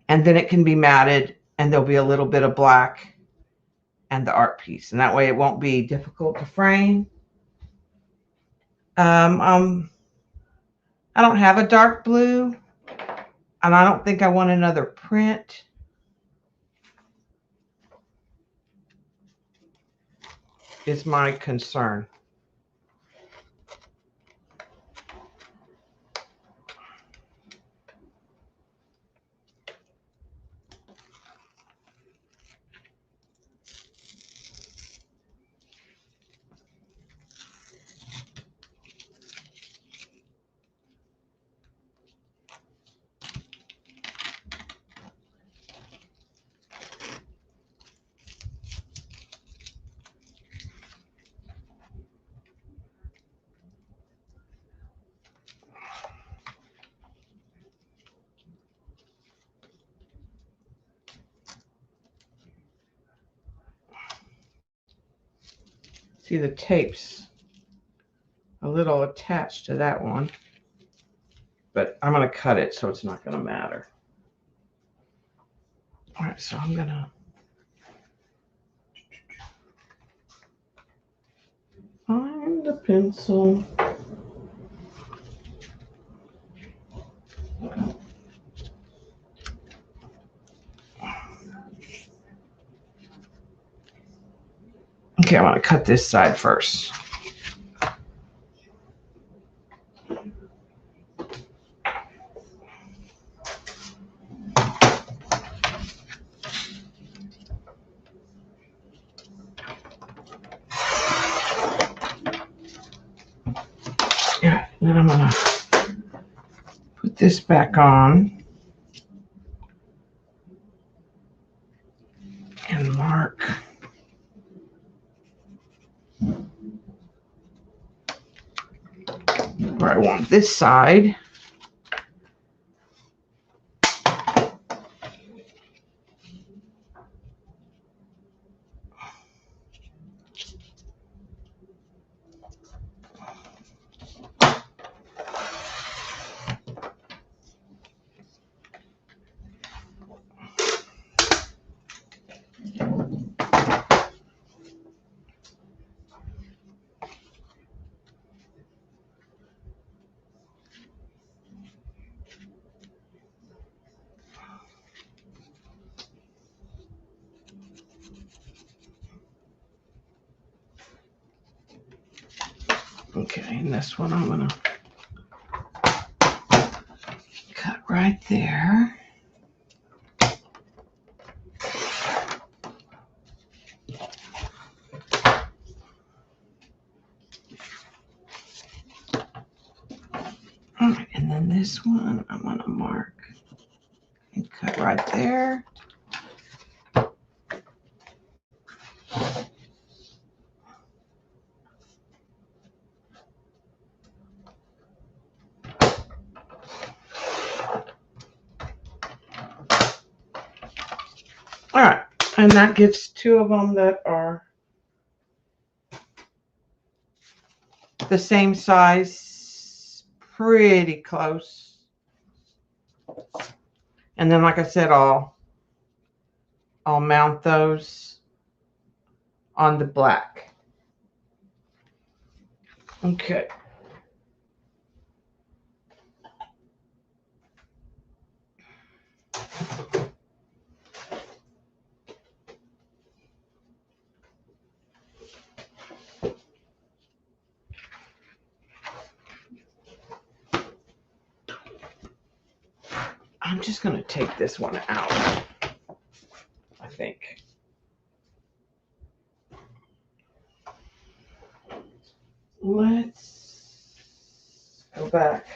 and then it can be matted and there'll be a little bit of black and the art piece, and that way it won't be difficult to frame. I don't have a dark blue, and I don't think I want another print. Is my concern. See, the tape's a little attached to that one, but I'm going to cut it so it's not going to matter. All right, so I'm going to find the pencil. Okay, I want to cut this side first. Yeah, then I'm going to put this back on and mark where I want this side. Okay, and this one I'm going to cut right there. All right, and then this one I'm going to mark and cut right there. All right, and that gives two of them that are the same size, pretty close. And then, like I said, I'll mount those on the black. Okay. I'm just going to take this one out, I think. Let's go back.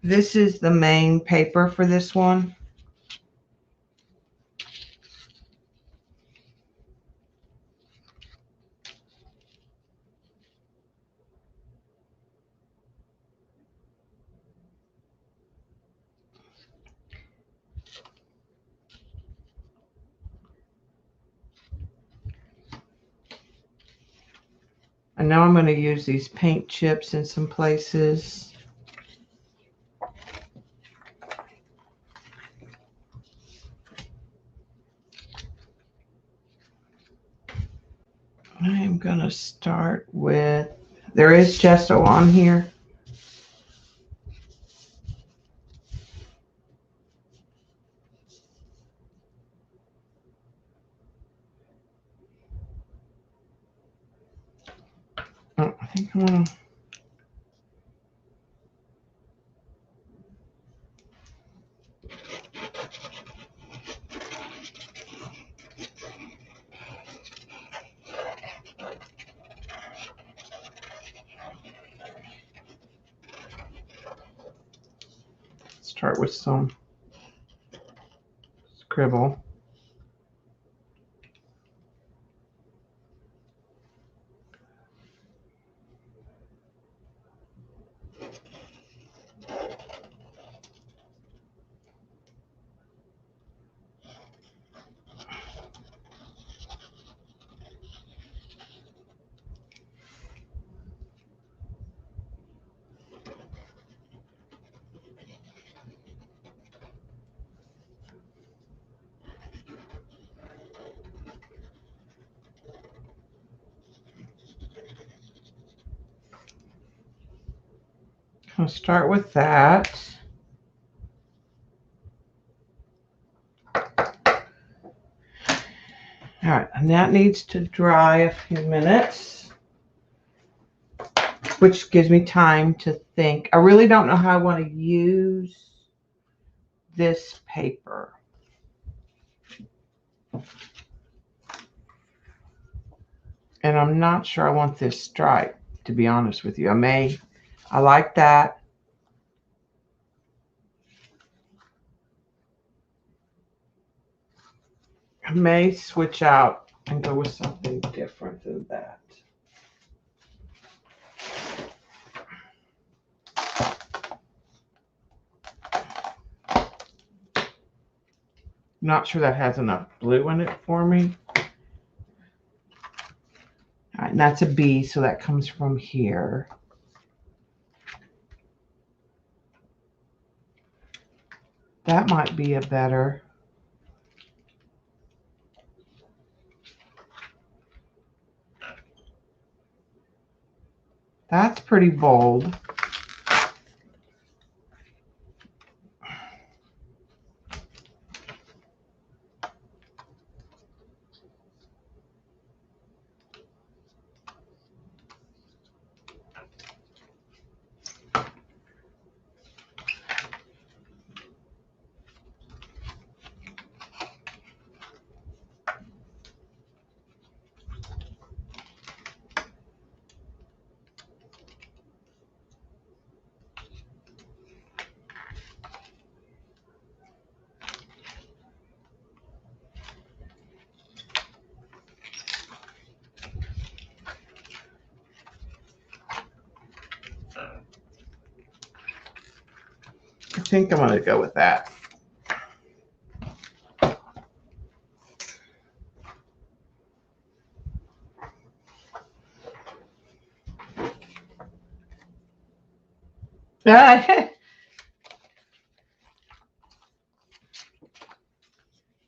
This is the main paper for this one. And now I'm going to use these paint chips in some places. I am going to start with, there is gesso on here. Oh, I think I'm going to start with some scribble. I'll start with that. All right, and that needs to dry a few minutes, which gives me time to think. I really don't know how I want to use this paper. And I'm not sure I want this stripe, to be honest with you. I like that. I may switch out and go with something different than that. Not sure that has enough blue in it for me. All right, and that's a B, so that comes from here. That might be a better. That's pretty bold. I think I'm going to go with that.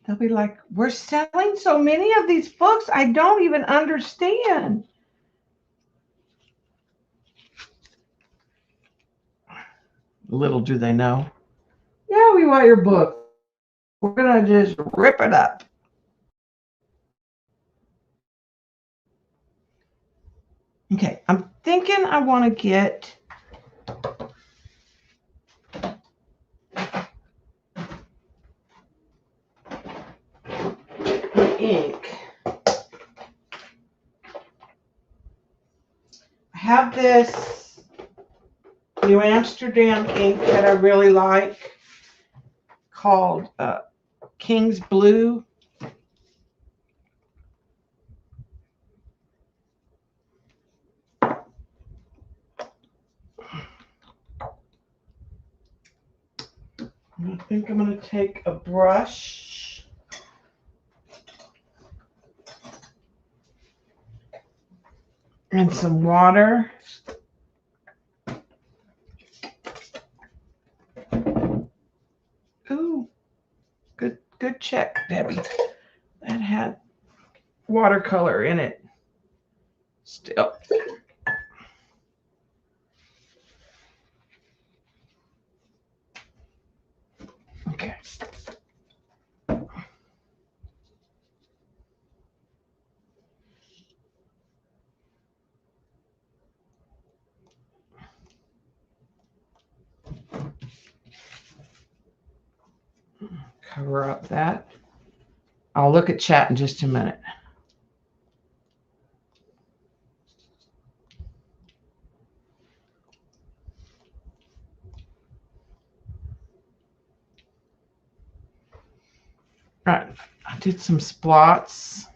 They'll be like, we're selling so many of these books, I don't even understand. Little do they know. Yeah, we want your book. We're going to just rip it up. Okay, I'm thinking I want to get ink. I have this New Amsterdam ink that I really like called King's Blue. I think I'm going to take a brush and some water. Ooh, good check, Debbie. That had watercolor in it still. Okay. Cover up that. I'll look at chat in just a minute. All right, I did some splots.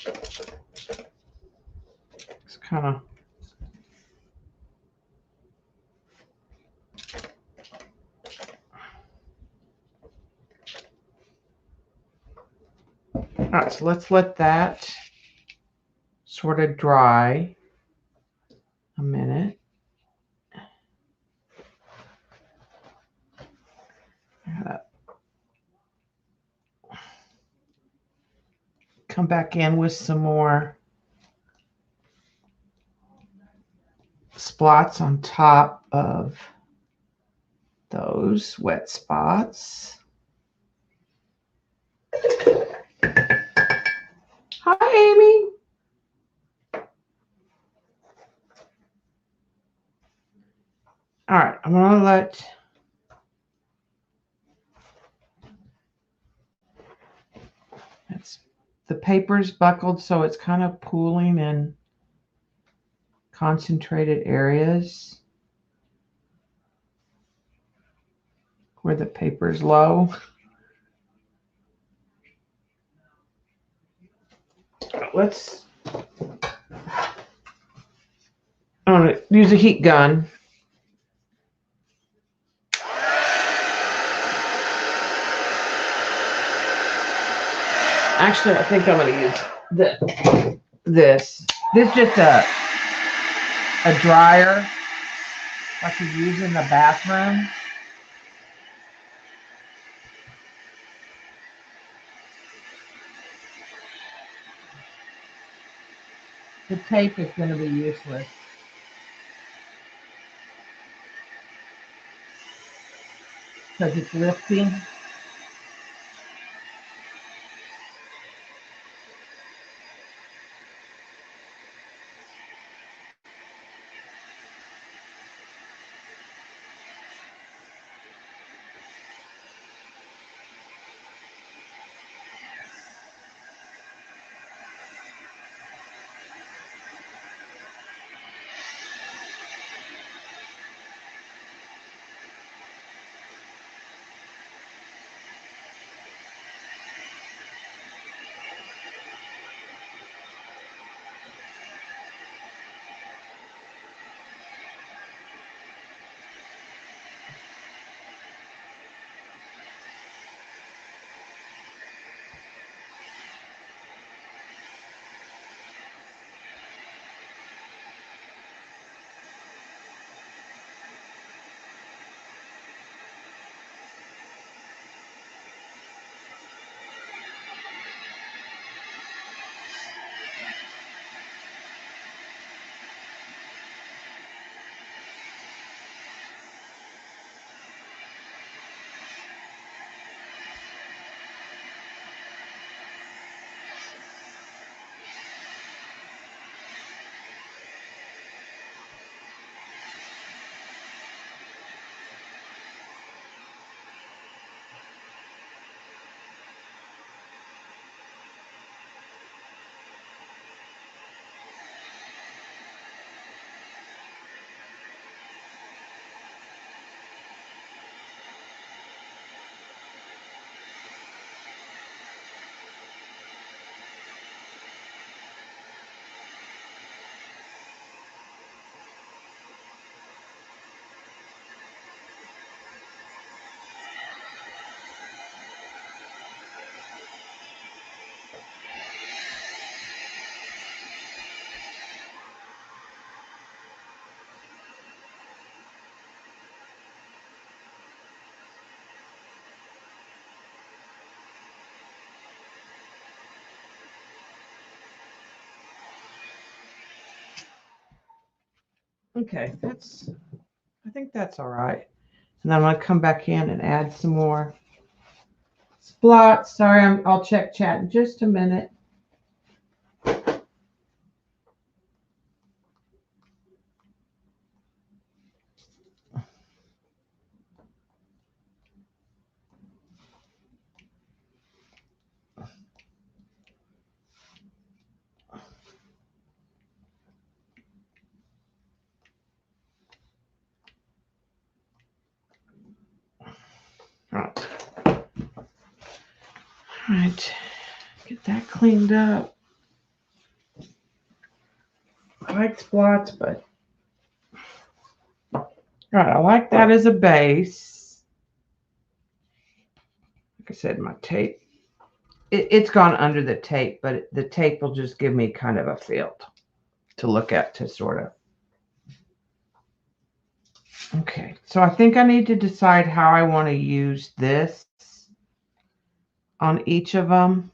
It's kind of. All right, so let's let that sort of dry a minute. Come back in with some more splots on top of those wet spots. Hi, Amy. All right, I'm gonna let the paper's buckled, so it's kind of pooling in concentrated areas where the paper's low. Let's. I'm gonna use a heat gun. Actually, I think I'm going to use this. This is just a dryer like you use in the bathroom. The tape is going to be useless. Because it's lifting. Okay, I think that's all right. And I'm going to come back in and add some more splots. Sorry, I'll check chat in just a minute. All right, get that cleaned up. like splotch, but all right, I like that as a base. Like I said, my tape, it's gone under the tape, but the tape will just give me kind of a field to look at to sort of. Okay, so I think I need to decide how I want to use this on each of them.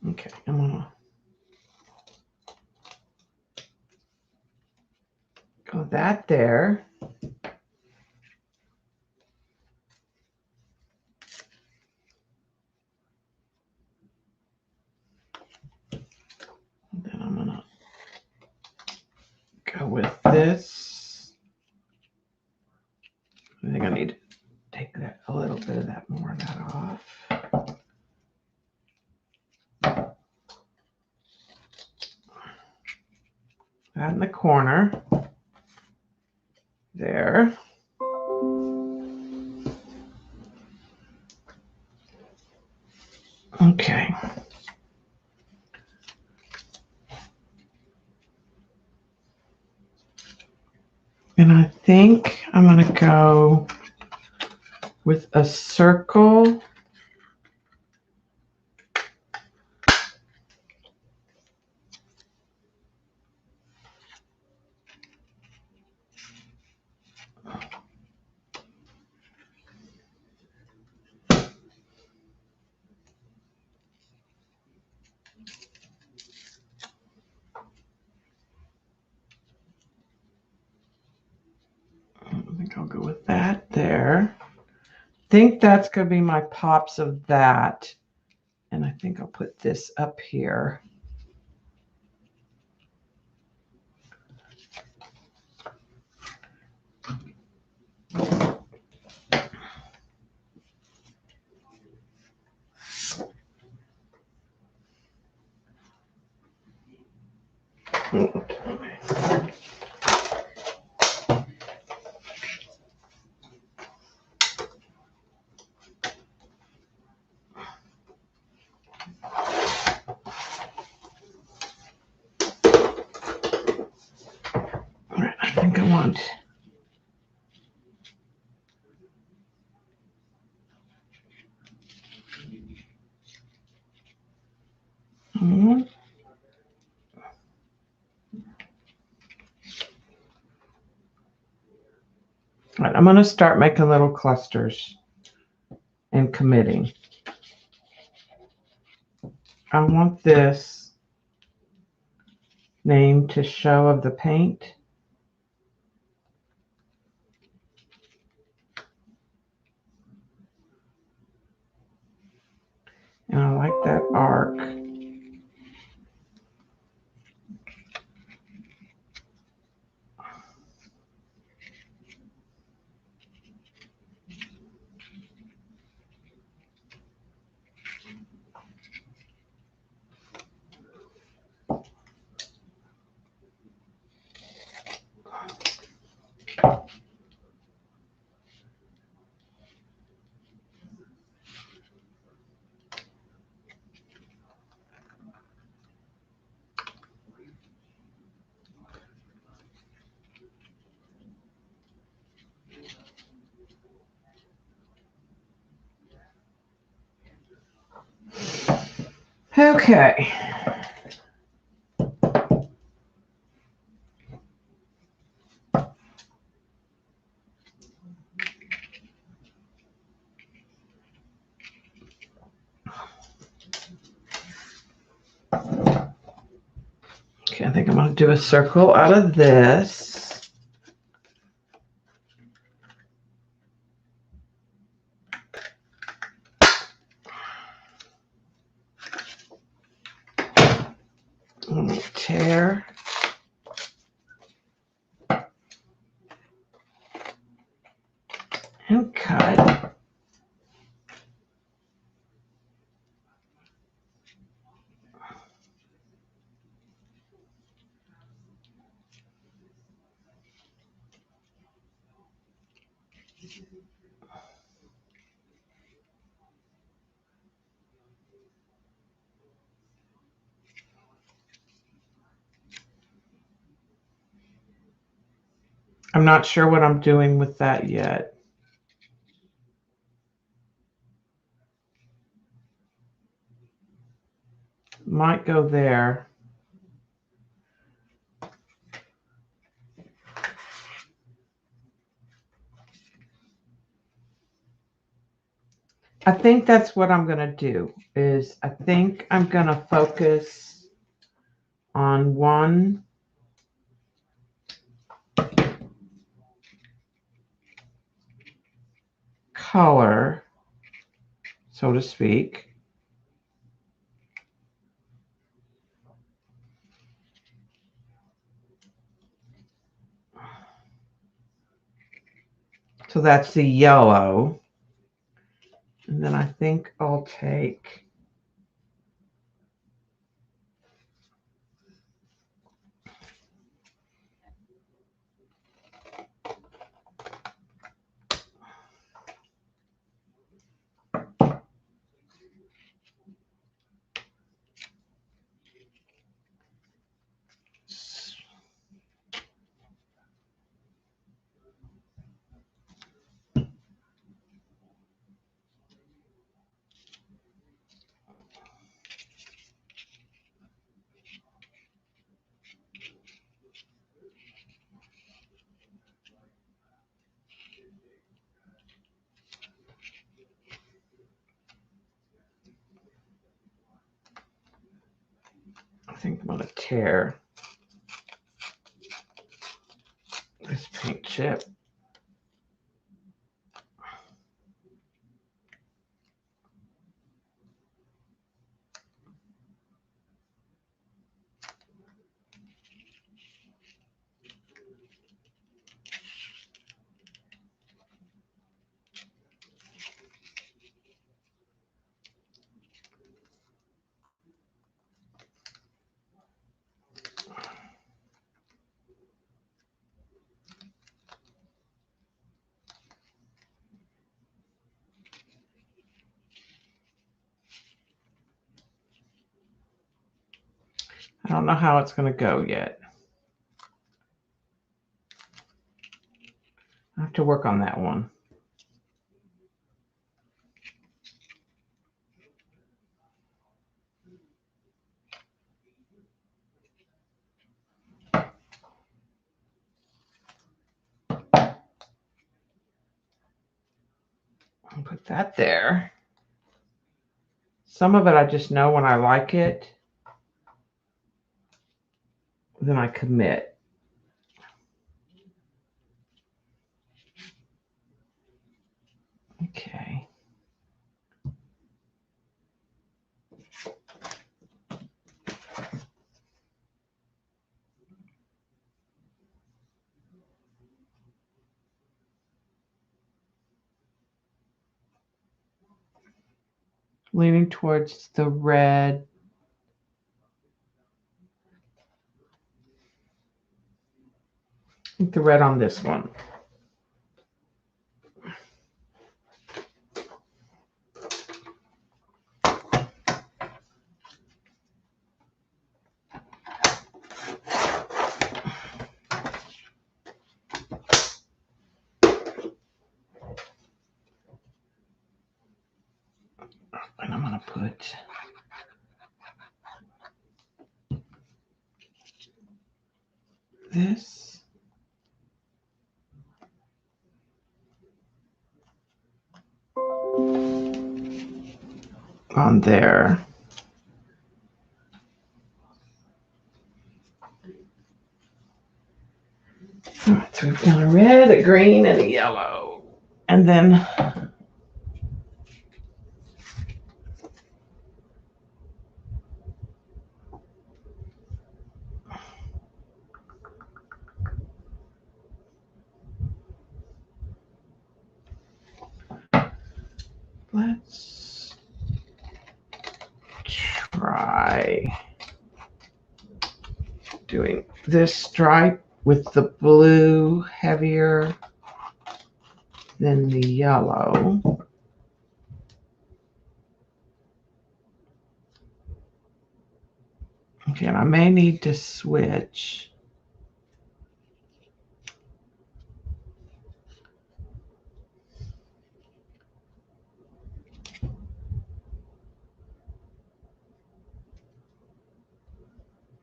Okay, I'm gonna go that there. And then I'm gonna go with this. I think I need to take that a little bit of that more of that off. That in the corner. There. Okay. And I think I'm going to go with a circle. I think I'll go with that there. I think that's going to be my pops of that. And I think I'll put this up here. All right, I think I want all right, I'm going to start making little clusters and committing. I want this name to show of the paint. And I like that arc. Okay. Okay, I think I'm going to do a circle out of this. I'm going to tear. And cut. I'm not sure what I'm doing with that yet. Might go there. I think that's what I'm going to do is I think I'm going to focus on one color, so to speak. So that's the yellow. And then I think I'll take I think I'm going to tear this paint chip. I don't know how it's going to go yet. I have to work on that one. I'll put that there. Some of it I just know when I like it, then I commit. Okay. Leaning towards the red. I think the red on this one. And I'm going to put this on there. All right, so we've got a red, a green, and a yellow. And then let's try doing this stripe with the blue heavier. than the yellow. Okay, and I may need to switch.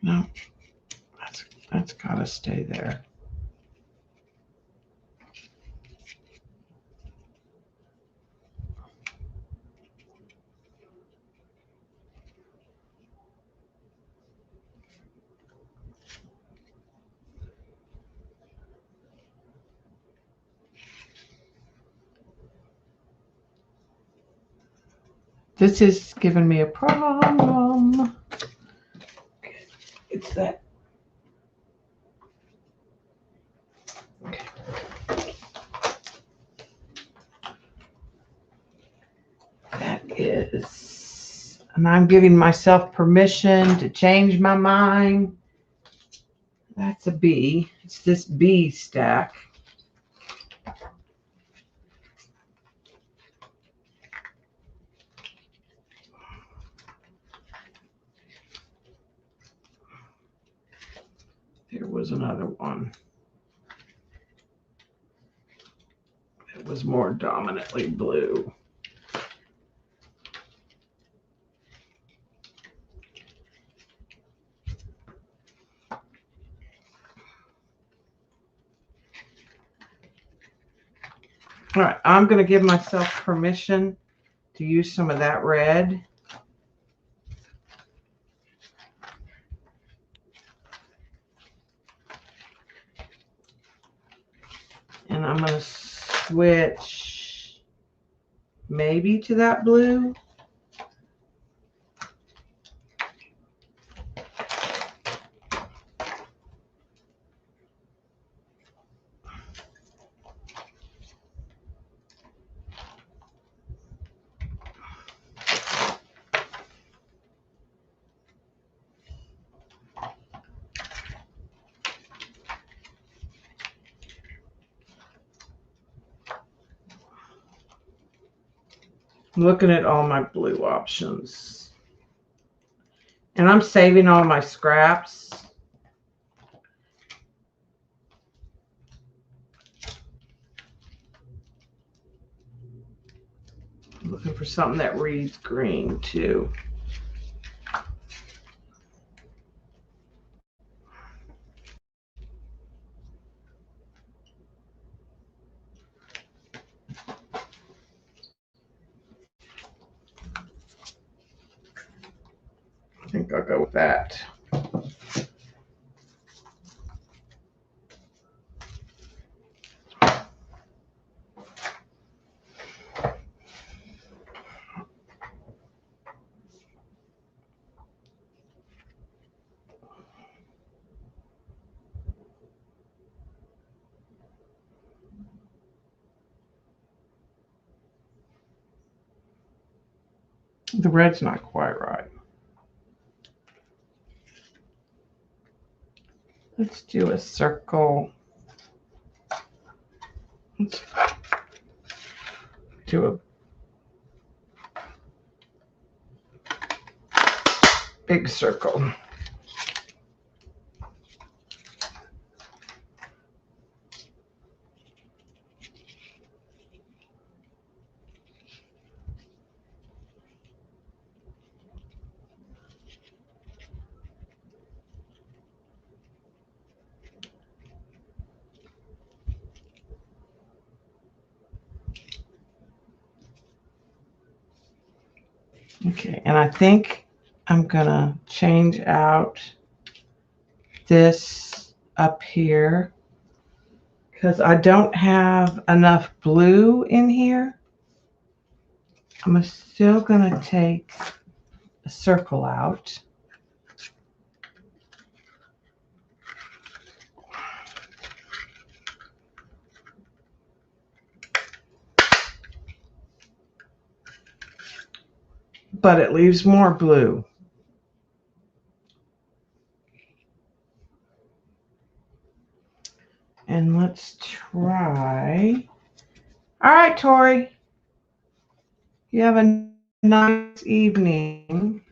No, that's gotta stay there. This is giving me a problem. It's that. Okay. That is, and I'm giving myself permission to change my mind. That's a B. It's this B stack. There was another one. It was more dominantly blue. All right, I'm going to give myself permission to use some of that red. And I'm going to switch maybe to that blue. I'm looking at all my blue options. And I'm saving all my scraps. I'm looking for something that reads green too. I think I'll go with that. The red's not quite right. Let's do a circle. Let's do a big circle. Okay, and I think I'm gonna change out this up here because I don't have enough blue in here. I'm still gonna take a circle out. But it leaves more blue. And let's try All right, Tori. You have a nice evening.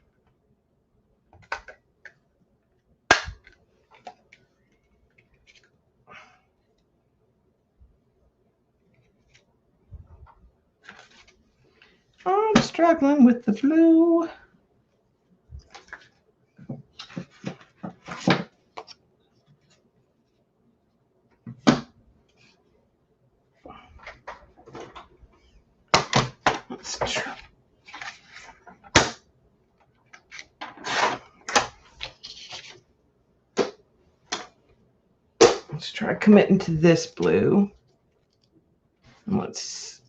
I'm struggling with the blue. Let's try committing to this blue. And let's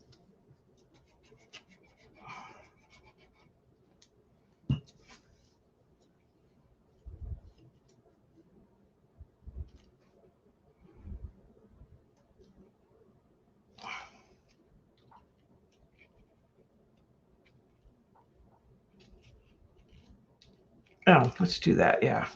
let's do that, yeah.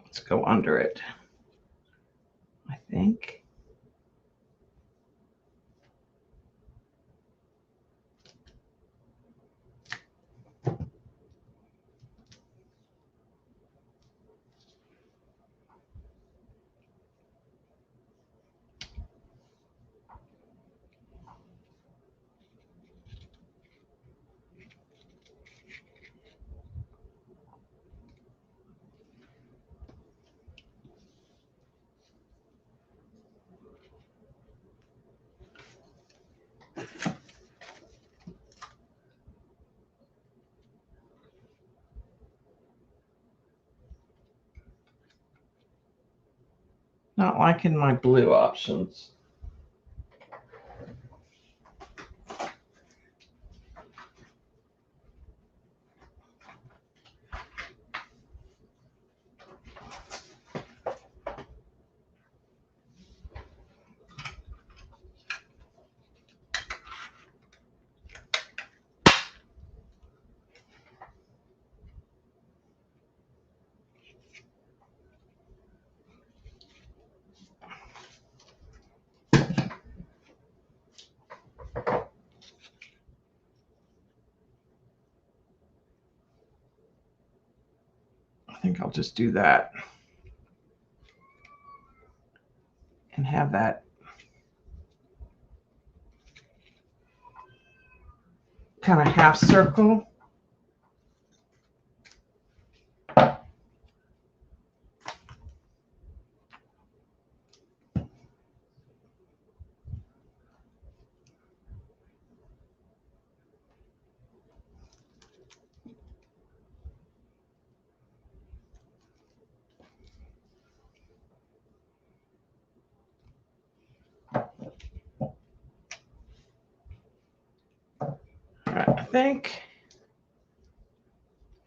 Let's go under it, I think. Not liking my blue options. I think I'll just do that and have that kind of half circle. All right, I think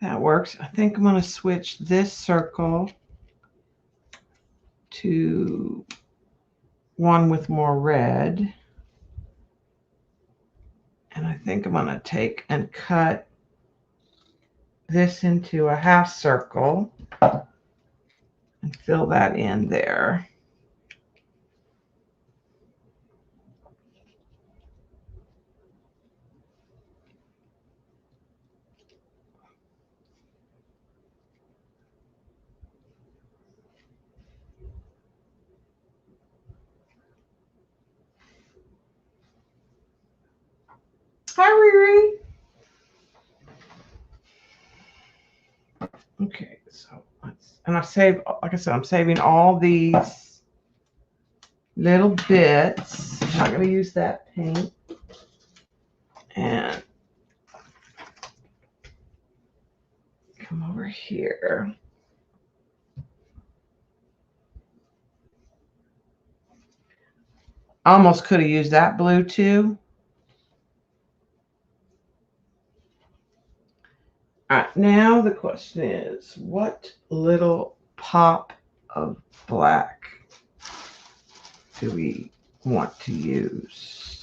that works. I think I'm going to switch this circle to one with more red. And I think I'm going to take and cut this into a half circle and fill that in there. Hi, Riri. Okay, so and I save, like I said, I'm saving all these little bits. I'm not going to use that paint. And come over here. Almost could have used that blue too. All right, now the question is, what little pop of black do we want to use.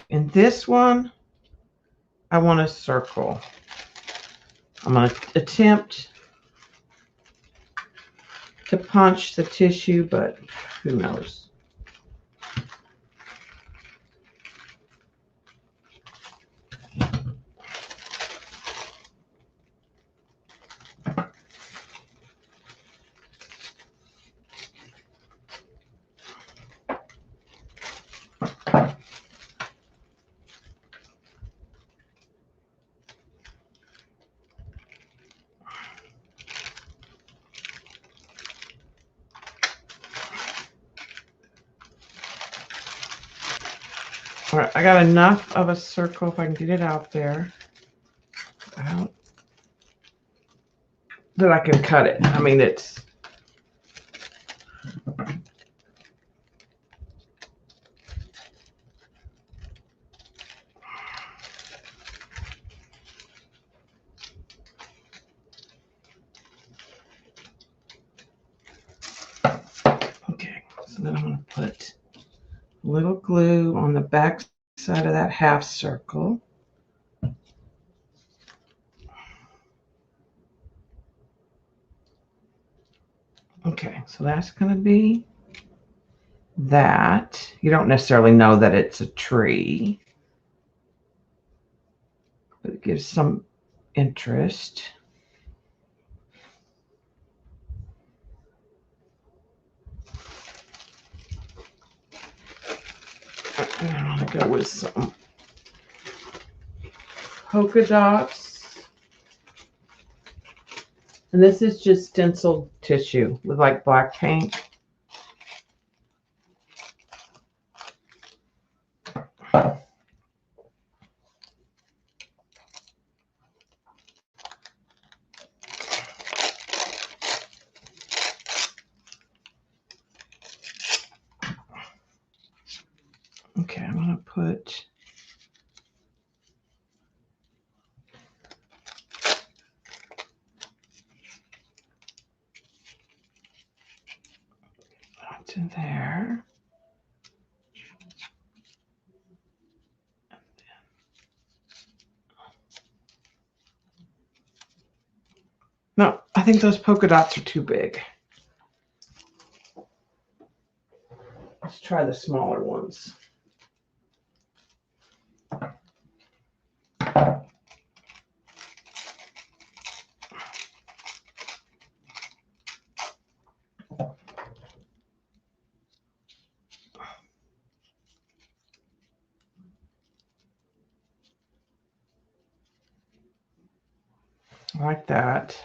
And this one, I want a circle. I'm going to attempt to punch the tissue, but who knows? All right, I got enough of a circle if I can get it out there. That I can cut it. I mean, it's okay. So then I'm going to put a little glue on the back side of that half circle. Okay, so that's going to be that. You don't necessarily know that it's a tree, but it gives some interest. I'm going to go with some polka dots. And this is just stenciled tissue with like black paint. Okay, I'm going to put that in there. No, I think those polka dots are too big. Let's try the smaller ones. Like that.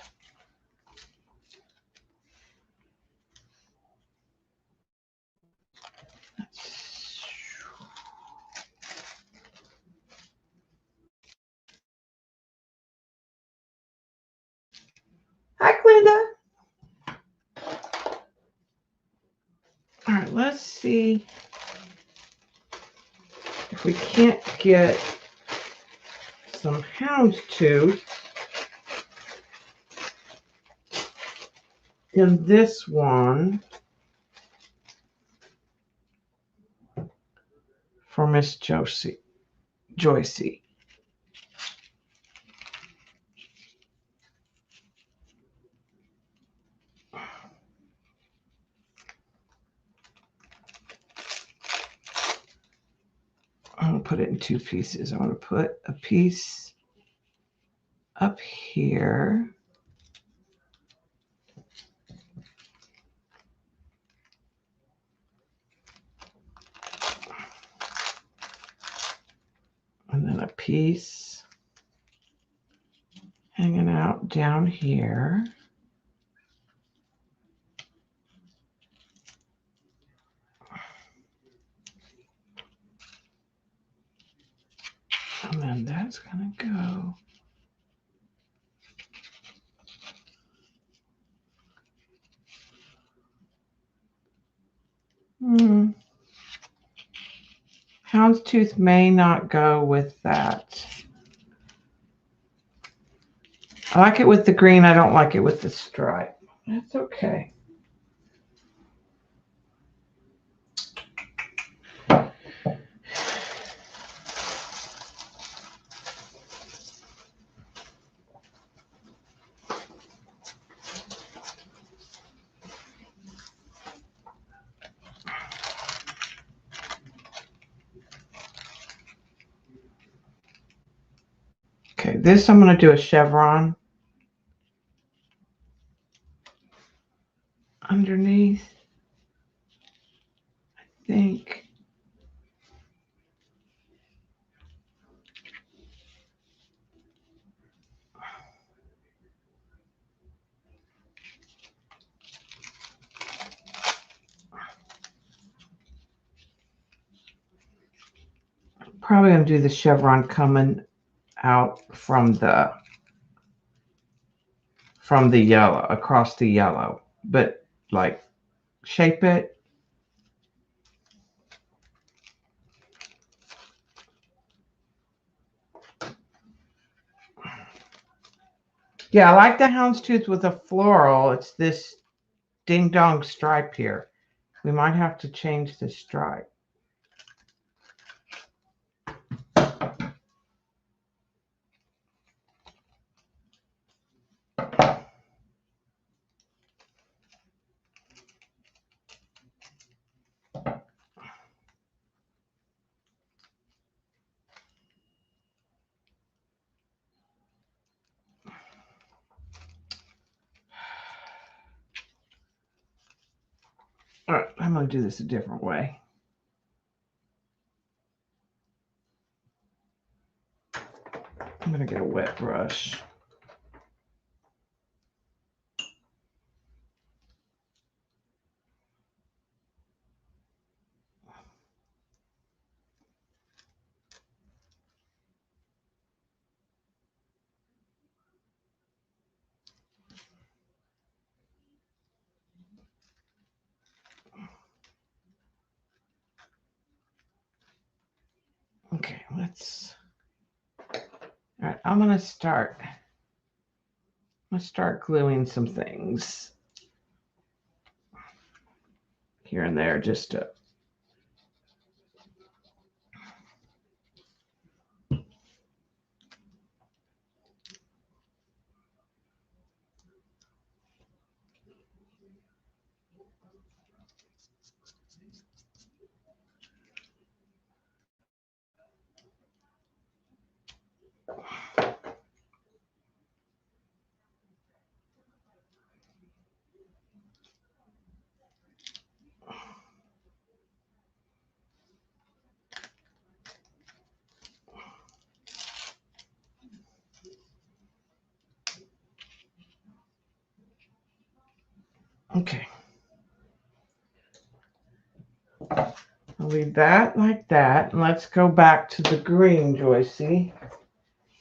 Hi, Glenda. All right, let's see if we can't get some houndstooth in this one for Miss Joycey. I'm going to put it in two pieces. I want to put a piece up here. And then a piece hanging out down here. And then that's going to go Hmm. Houndstooth may not go with that. I like it with the green. I don't like it with the stripe. That's okay. Okay, this I'm going to do a chevron underneath. I think. Probably going to do the chevron coming out from the yellow, across the yellow, but like shape it. Yeah, I like the houndstooth with a floral. It's this ding dong stripe here. We might have to change the stripe. All right, I'm going to do this a different way. I'm going to get a wet brush. Okay, let's. All right, I'm going to start gluing some things here and there just to. Okay. I'll leave that like that. And let's go back to the green, Joycey,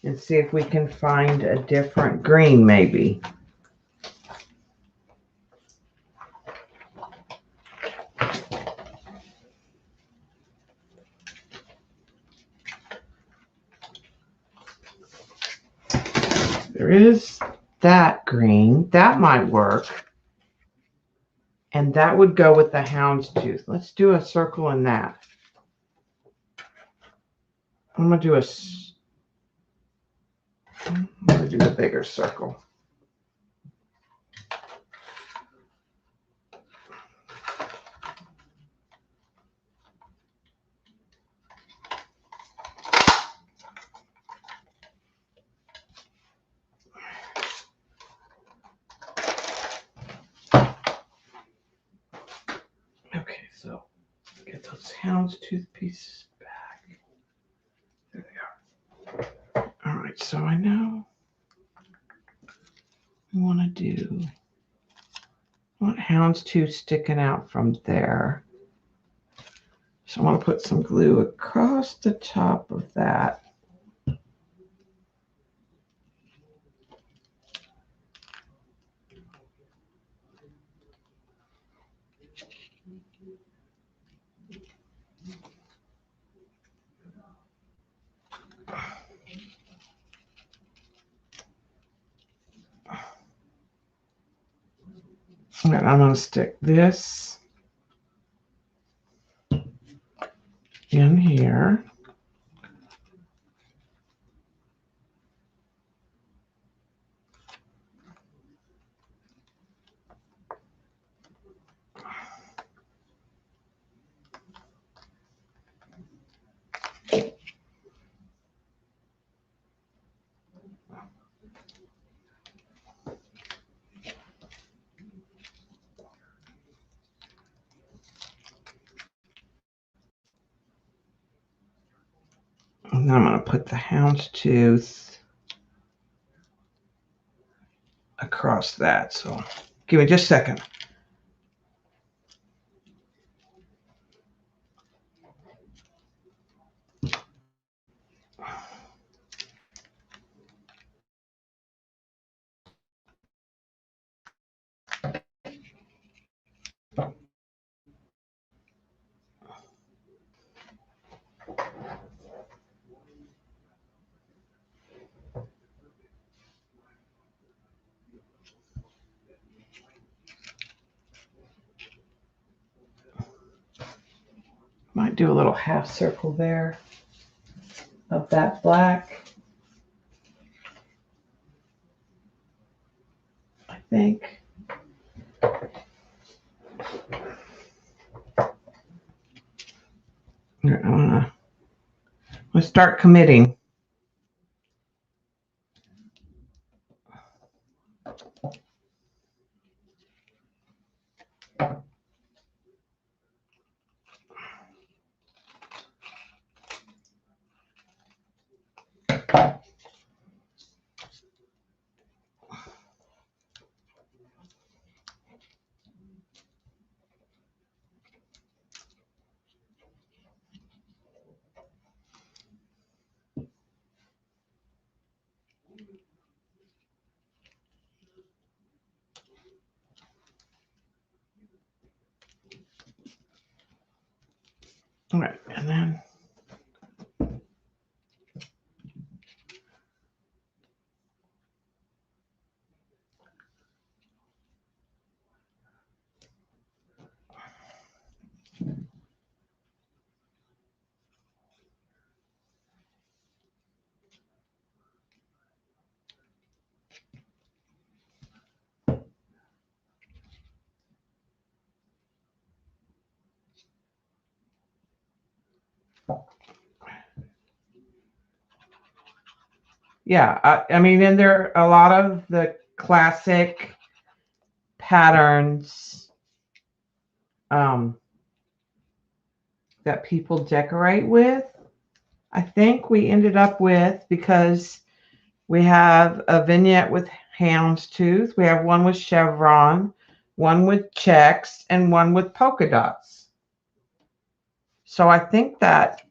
and see if we can find a different green maybe. There is that green. That might work. And that would go with the houndstooth. Let's do a circle in that. I'm going to do a bigger circle. Okay, so get those houndstooth pieces back. There they are. All right, so I know I want houndstooth sticking out from there. So I want to put some glue across the top of that. And I'm going to stick this in here. And then I'm going to put the houndstooth across that. So give me just a second. Might do a little half circle there of that black. I think. I'm gonna start committing. All right, and then yeah, I mean, and there are a lot of the classic patterns that people decorate with. I think we ended up with, because we have a vignette with houndstooth, we have one with chevron, one with checks, and one with polka dots. So I think that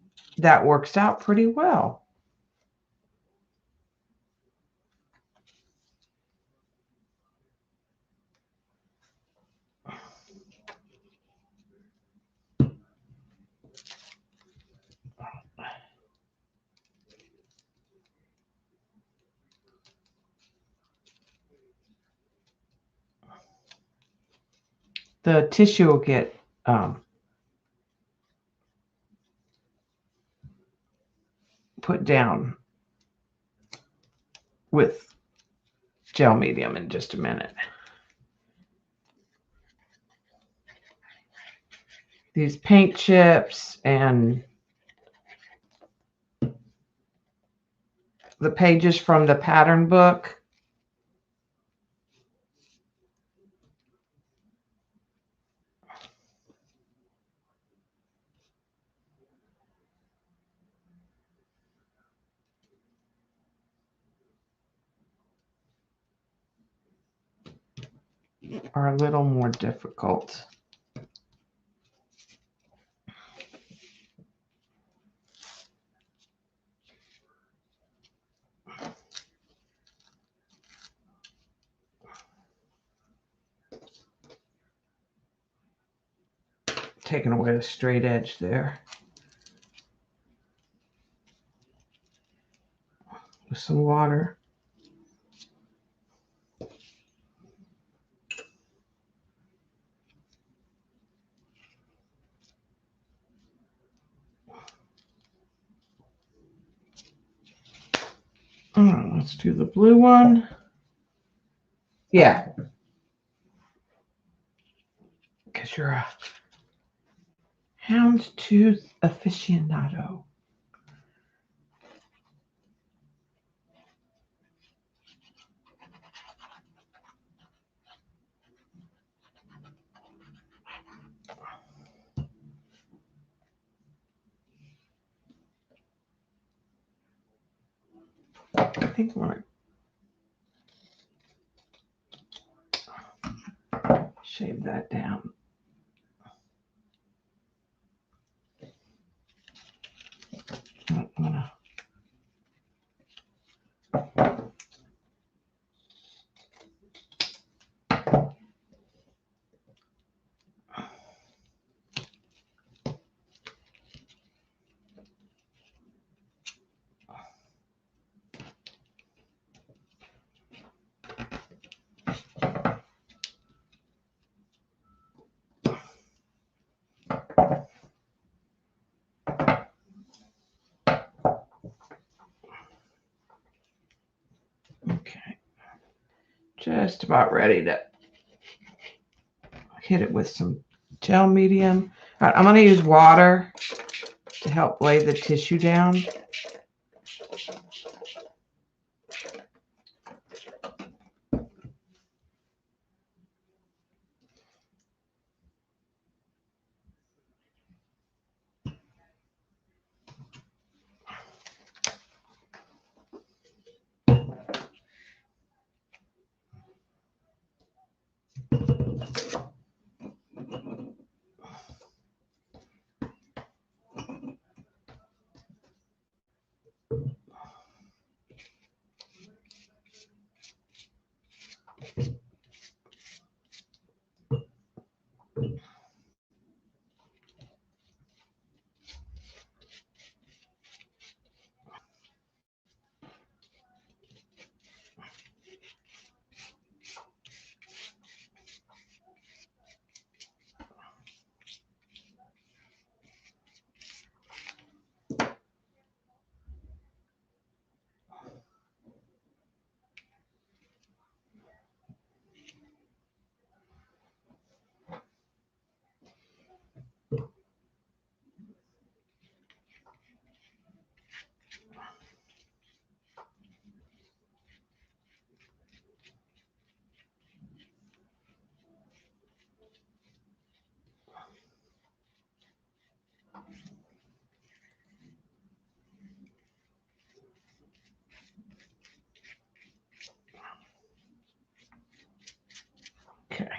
works out pretty well. The tissue will get put down with gel medium in just a minute. These paint chips and the pages from the pattern book are a little more difficult. Taking away the straight edge there with some water. Let's do the blue one. Yeah. Because you're a houndstooth aficionado. I think I'm going to shave that down. I'm gonna okay. Just about ready to hit it with some gel medium. All right, I'm going to use water to help lay the tissue down. Okay.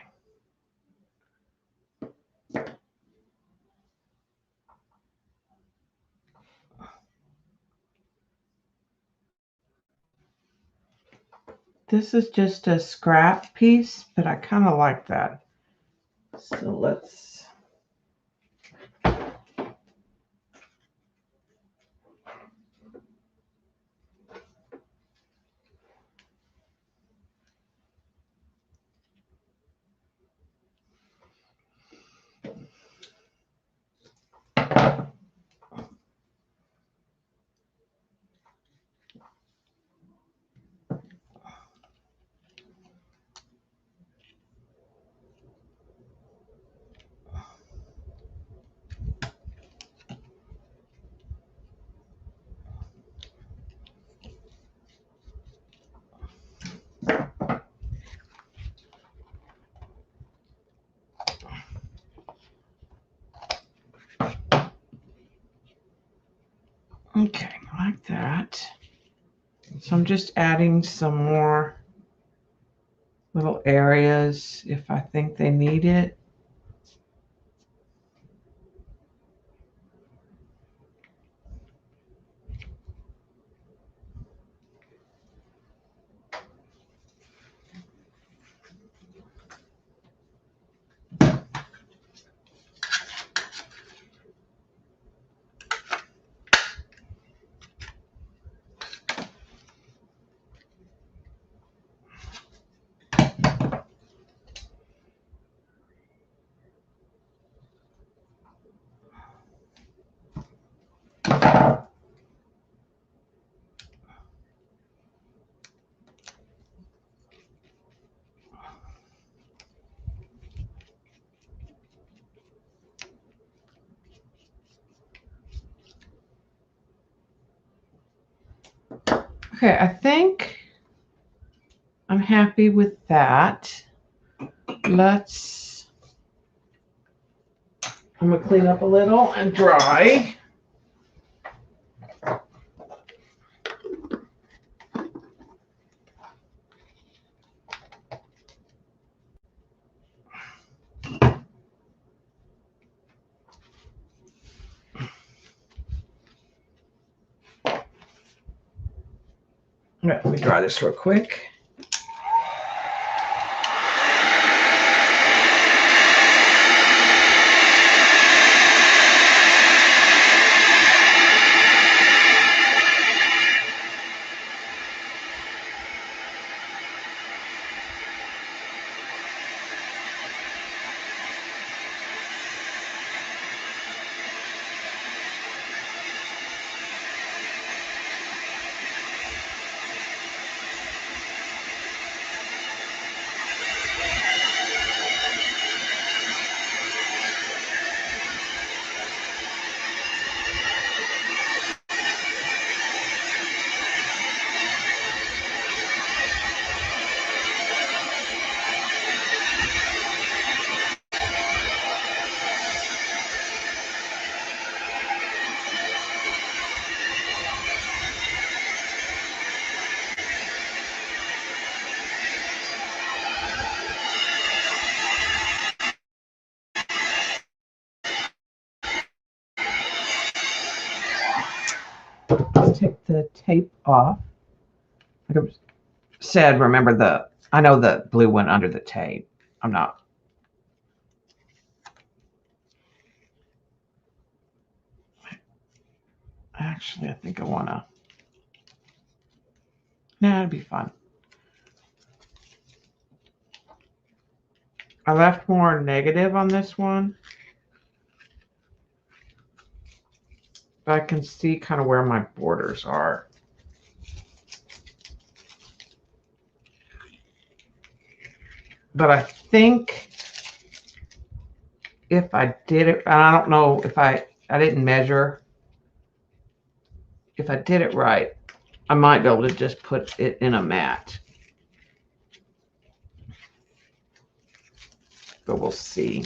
This is just a scrap piece, but I kind of like that. So let's... Okay, like that. So I'm just adding some more little areas if I think they need it. Okay, I think I'm happy with that. I'm gonna clean up a little and dry. Let me dry this real quick. Let's take the tape off. Like I said, remember I know the blue went under the tape. I'm not. Actually, I think I wanna. Nah, it'd be fun. I left more negative on this one. But I can see kind of where my borders are. But I think if I did it, and I don't know if I didn't measure. If I did it right, I might be able to just put it in a mat. But we'll see.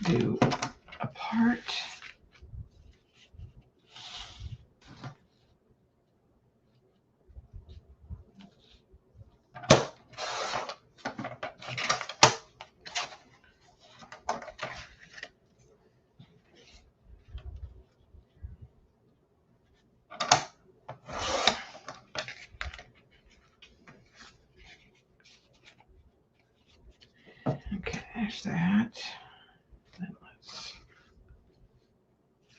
Do a part. Okay, there's that. Then let's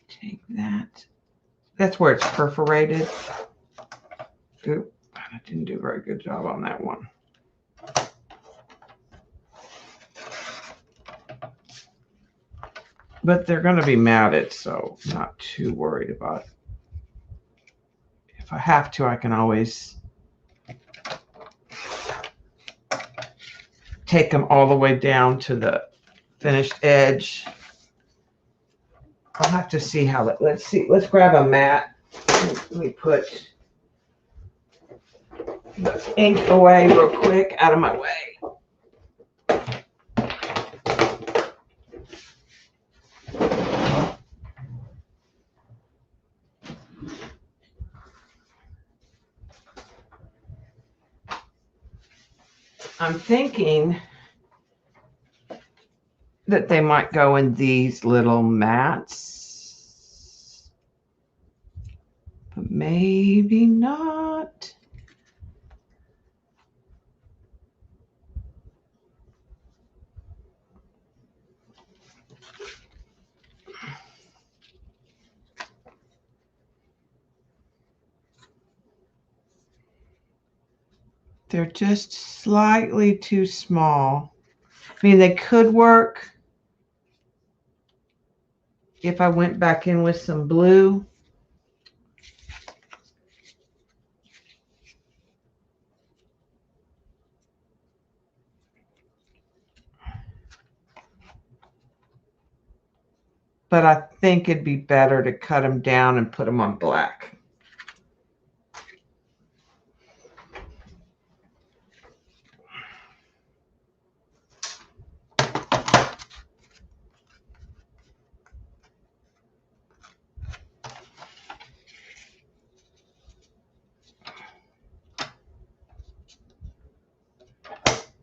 take that. That's where it's perforated. Oop, I didn't do a very good job on that one. But they're going to be matted, so I'm not too worried about it. If I have to, I can always take them all the way down to the finished edge. I'll have to see how that, let's see, let's grab a mat. Let me put the ink away real quick, out of my way. I'm thinking that they might go in these little mats, but maybe not. They're just slightly too small. I mean, they could work. if I went back in with some blue. But I think it'd be better to cut them down and put them on black.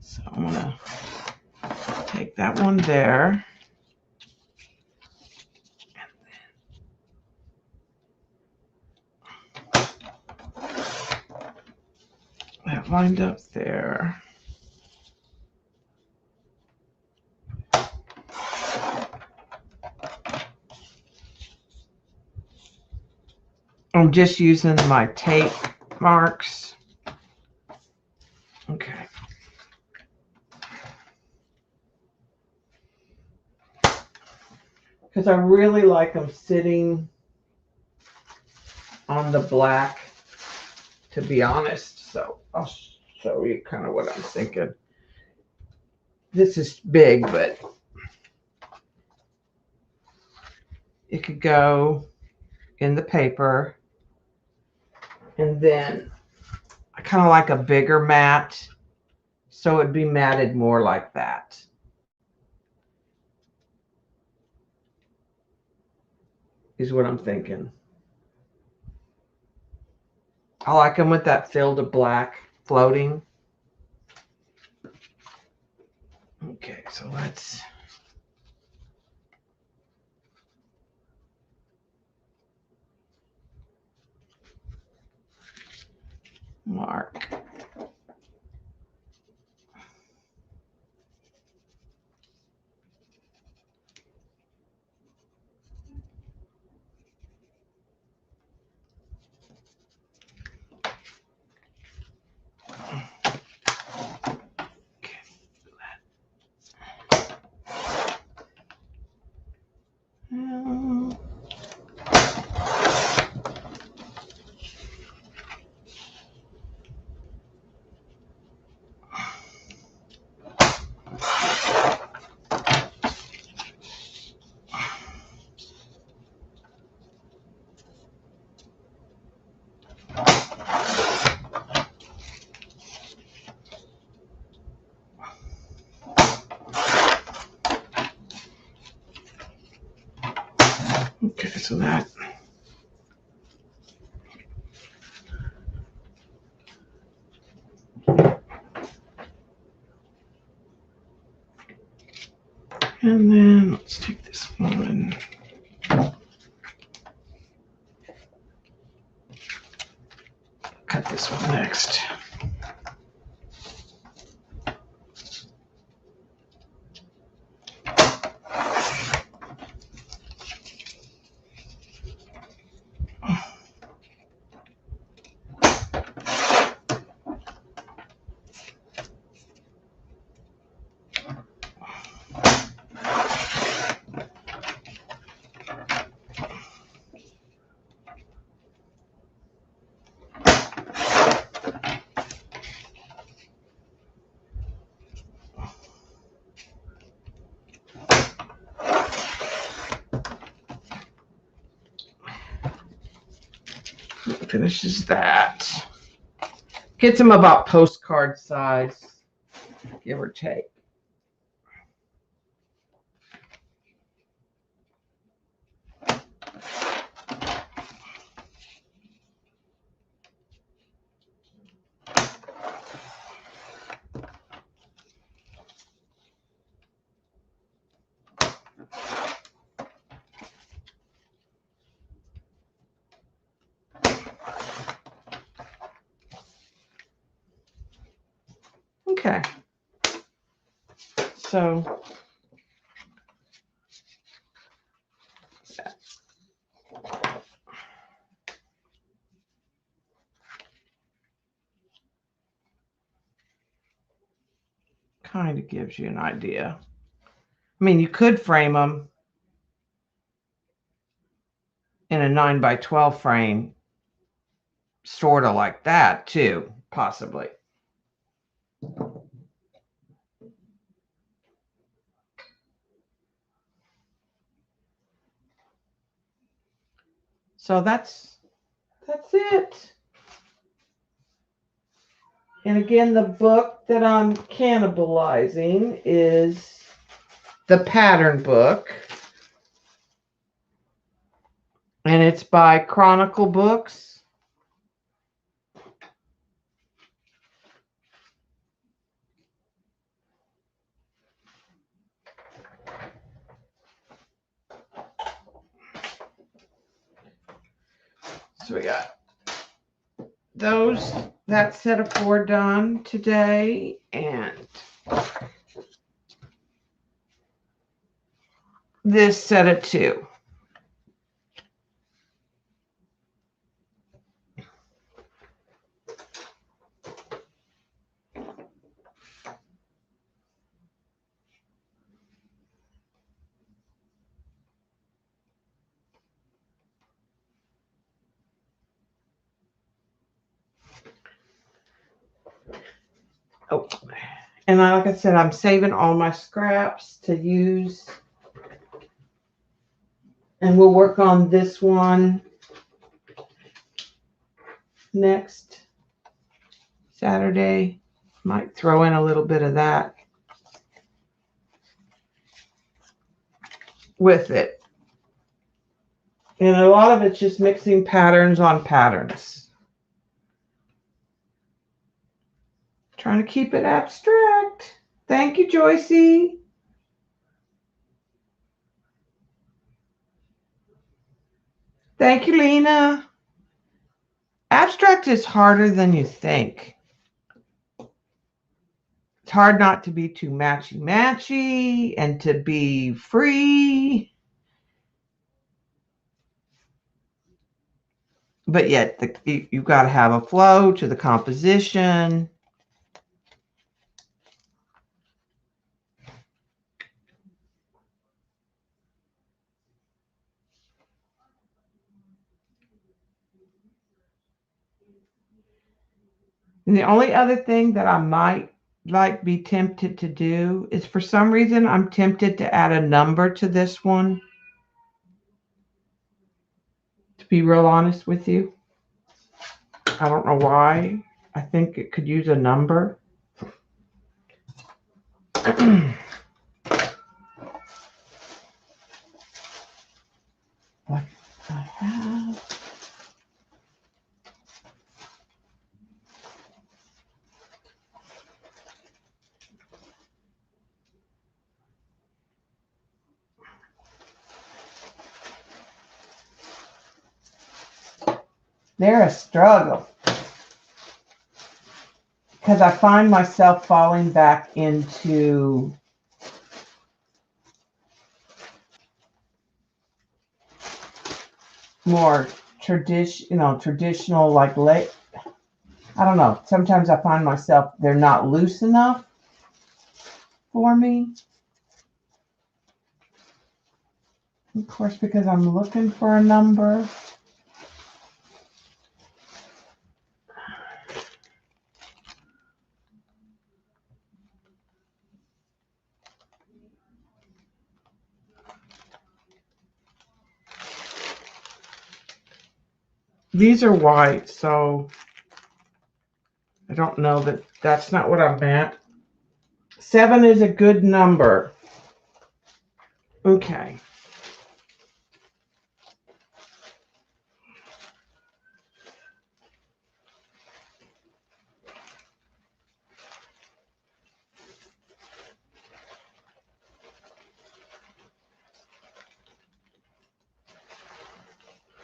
So I'm going to take that one there. That lined up there. I'm just using my tape marks. Okay. Because I really like them sitting on the black, to be honest. So I'll show you kind of what I'm thinking. This is big, but it could go in the paper. And then I kind of like a bigger mat, so it'd be matted more like that. Is what I'm thinking. I like them with that field of black floating. Okay, so let's mark. Okay, so that. And then let's take this one. Cut this one next. Finishes that. Gets them about postcard size, give or take. Okay. So kind of gives you an idea. I mean, you could frame them in a 9x12 frame, sort of like that too, possibly. So that's it. And again, the book that I'm cannibalizing is the pattern book. And it's by Chronicle Books. So we got that set of 4 done today, and this set of 2. Oh, and like I said, I'm saving all my scraps to use. And we'll work on this one next Saturday. Might throw in a little bit of that with it. And a lot of it's just mixing patterns on patterns. Trying to keep it abstract. Thank you, Joycey. Thank you, Lena. Abstract is harder than you think. It's hard not to be too matchy-matchy and to be free. But yet, you've got to have a flow to the composition. And the only other thing that I might be tempted to do is, for some reason, I'm tempted to add a number to this one. To be real honest with you. I don't know why. I think it could use a number. What I have. They're a struggle. Because I find myself falling back into more traditional, like I don't know. Sometimes I find myself, they're not loose enough for me. Of course, because I'm looking for a number. These are white, so I don't know that's not what I meant. 7 is a good number. Okay.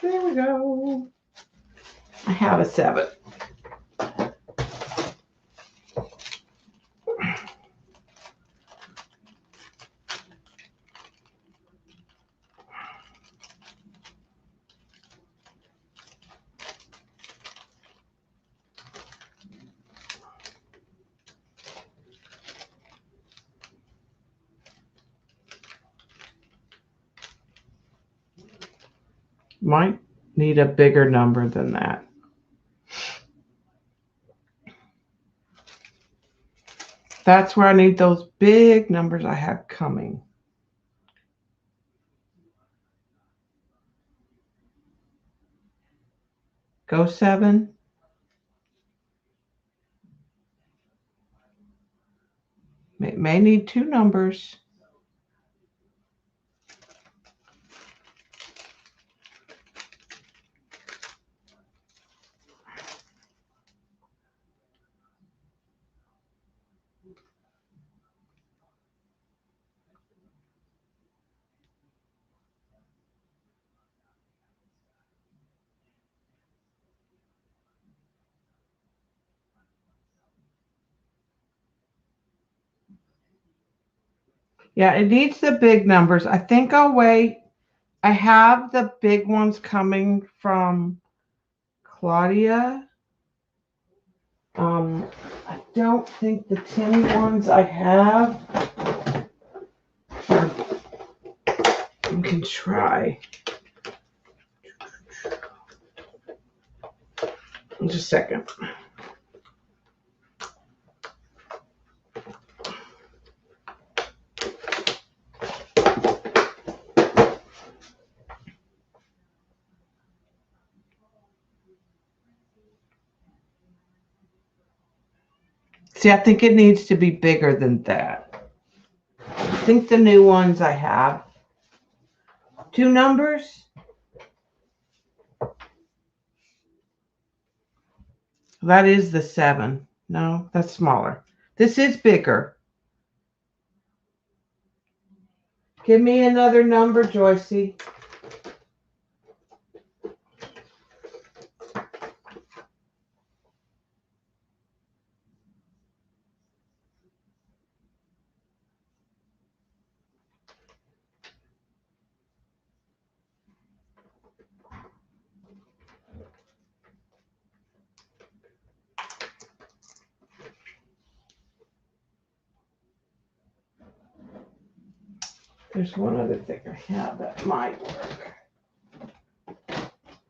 There we go. I have a 7. Might need a bigger number than that. That's where I need those big numbers I have coming. Go 7. May need 2 numbers. Yeah, it needs the big numbers. I think I'll wait. I have the big ones coming from Claudia. I don't think the tin ones I have are, we can try. Just a second. See, I think it needs to be bigger than that. I think the new ones I have. 2 numbers. That is the 7. No, that's smaller. This is bigger. Give me another number, Joycey. There's one other thing I have that might work.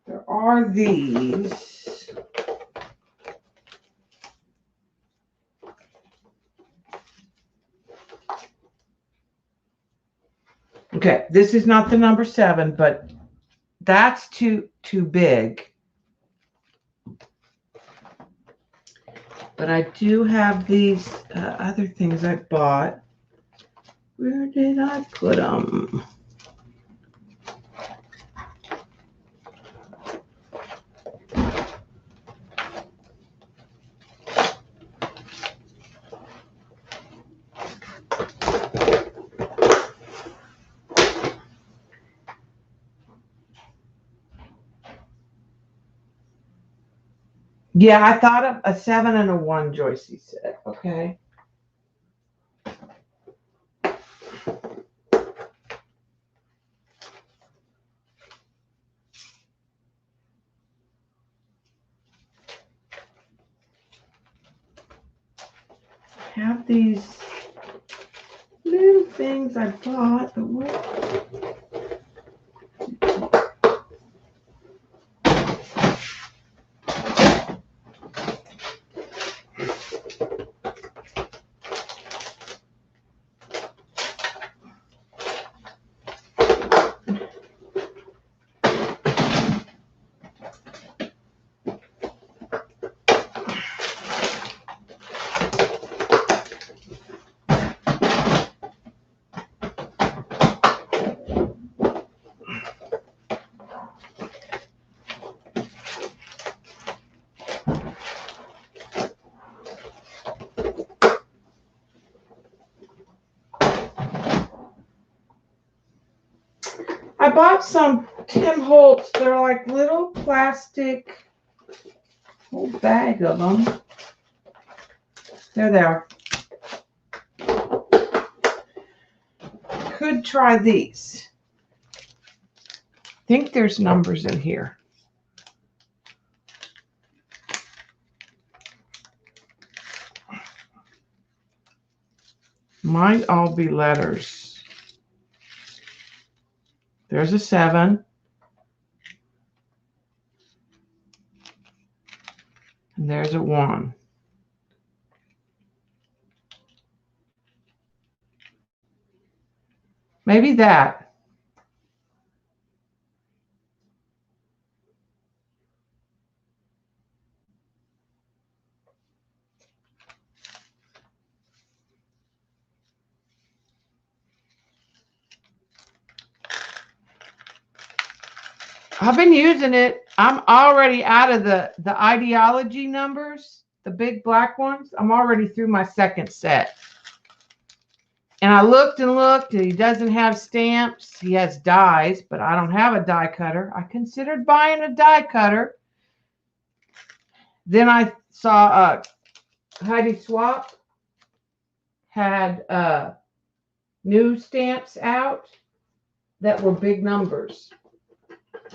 There are these. Okay, this is not the number 7, but that's too big. But I do have these other things I bought. Where did I put them? Yeah, I thought of a 7 and a 1, Joycey said. Okay. I have these little things I bought, but what? I bought some Tim Holtz. They're like little plastic, whole bag of them. There they are. Could try these. I think there's numbers in here. Might all be letters. There's a 7. And there's a 1. Maybe that. I've been using it. I'm already out of the ideology numbers, the big black ones. I'm already through my second set. And I looked and looked, and he doesn't have stamps. He has dies, but I don't have a die cutter. I considered buying a die cutter. Then I saw Heidi Swap had new stamps out that were big numbers.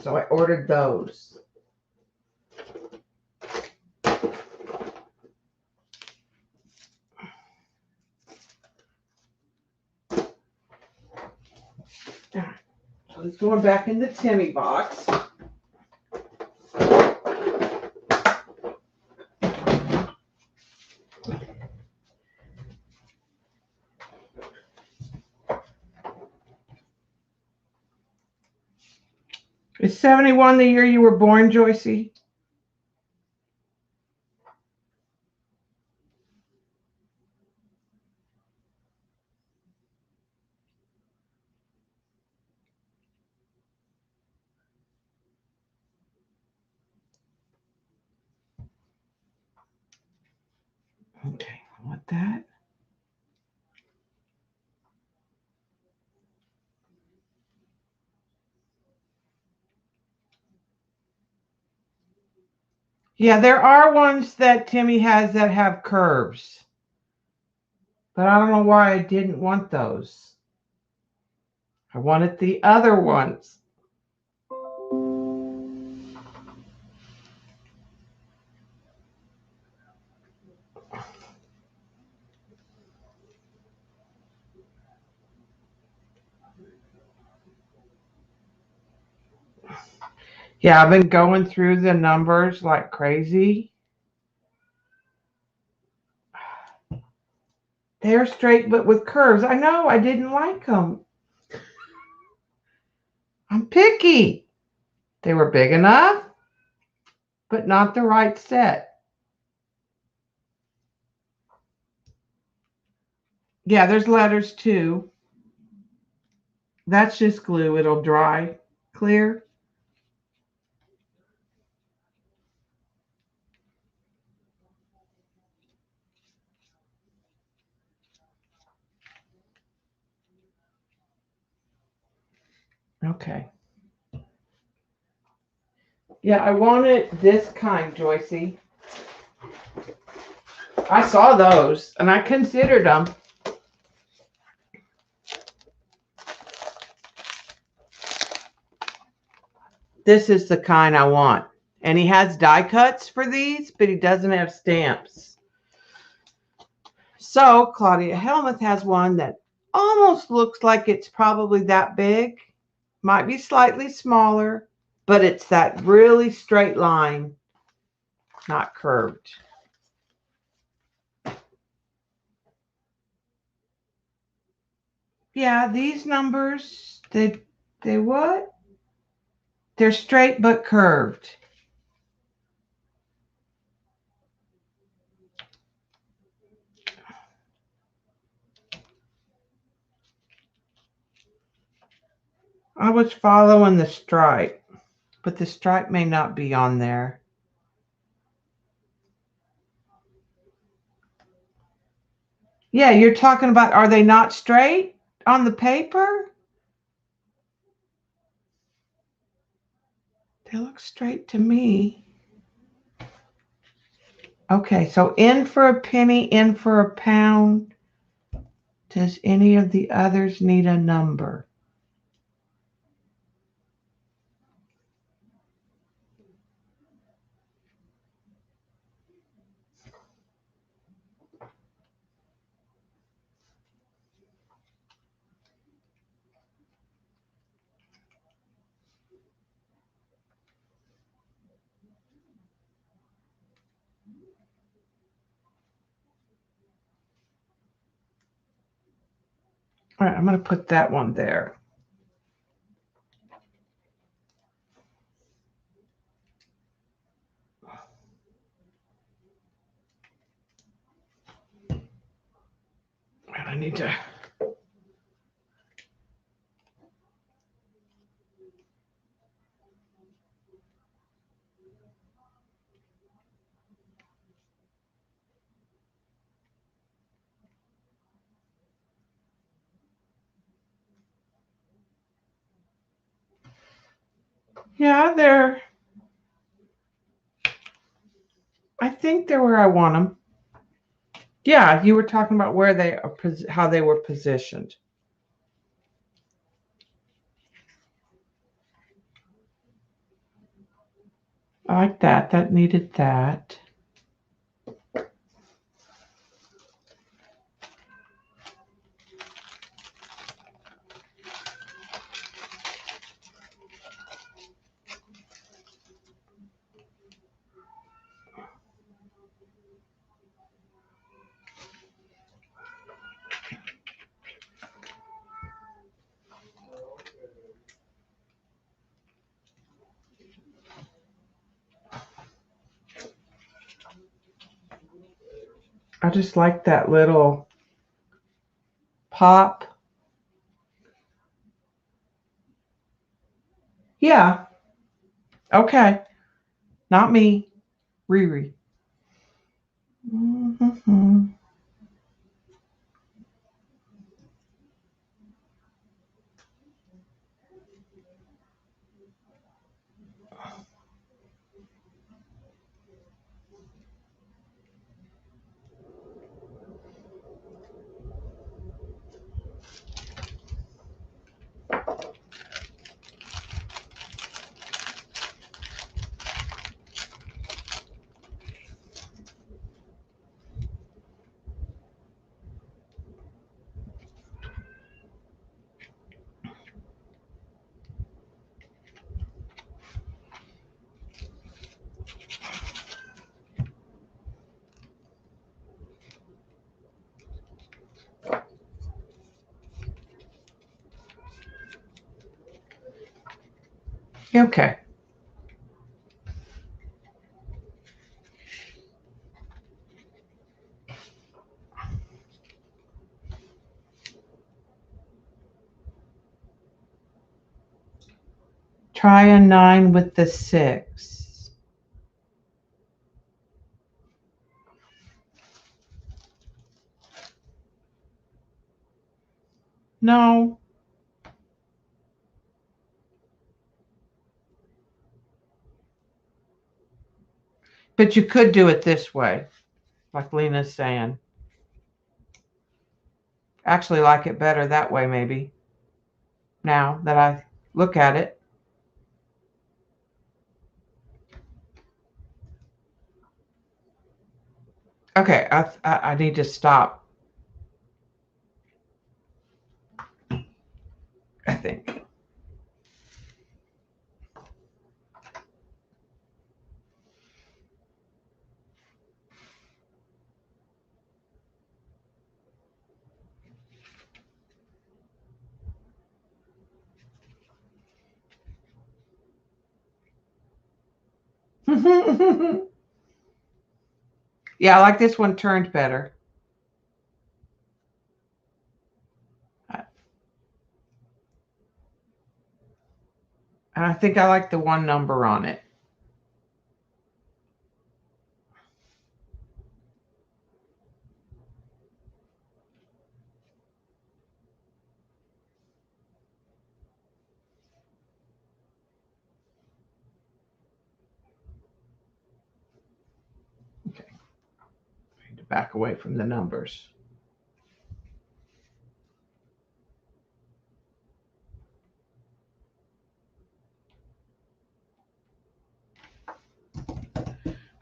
So I ordered those. So it's going back in the Timmy box. Is 71 the year you were born, Joycey? Okay, I want that. Yeah, there are ones that Timmy has that have curves. But I don't know why I didn't want those. I wanted the other ones. Yeah, I've been going through the numbers like crazy. They're straight but with curves. I know, I didn't like them. I'm picky. They were big enough, but not the right set. Yeah, there's letters too. That's just glue. It'll dry clear. Okay. Yeah, I wanted this kind, Joycey. I saw those and I considered them. This is the kind I want. And he has die cuts for these, but he doesn't have stamps. So Claudia Helmuth has one that almost looks like it's probably that big. Might be slightly smaller, but it's that really straight line, not curved. Yeah, these numbers, they what? They're straight but curved. I was following the stripe, but the stripe may not be on there. Yeah, you're talking about, are they not straight on the paper? They look straight to me. Okay, so in for a penny, in for a pound. Does any of the others need a number? All right, I'm going to put that one there. I need to. Yeah, I think they're where I want them. Yeah, you were talking about where they are, how they were positioned. I like that. That needed that. I just like that little pop. Yeah. Okay. Not me. Riri. Mm-hmm. Okay. Try a 9 with the 6. No. But you could do it this way, like Lena's saying. Actually like it better that way, maybe. Now that I look at it. Okay, I need to stop. I think. Yeah, I like this one turned better. And I think I like the one number on it. Okay. I need to back away from the numbers.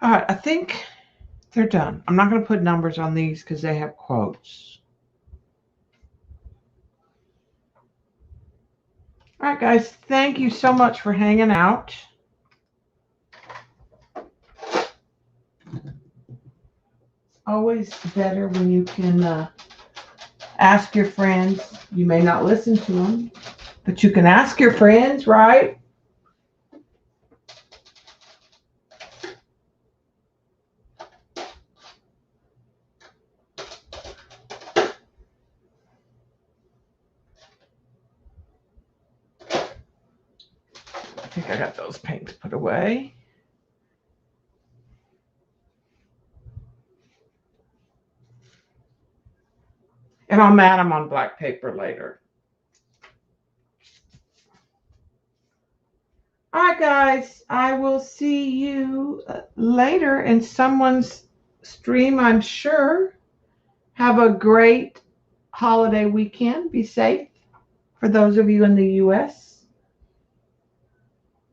All right, I think they're done. I'm not going to put numbers on these because they have quotes. All right, guys, thank you so much for hanging out. Always better when you can Ask your friends. You may not listen to them, but you can ask your friends, right? I think I got those paints put away. And I'll mat them on black paper later. All right, guys, I will see you later in someone's stream, I'm sure. Have a great holiday weekend. Be safe for those of you in the U.S.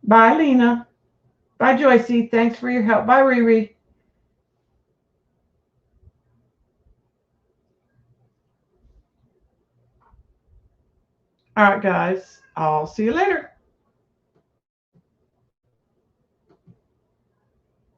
Bye, Lena. Bye, Joycey. Thanks for your help. Bye, Riri. All right, guys. I'll see you later.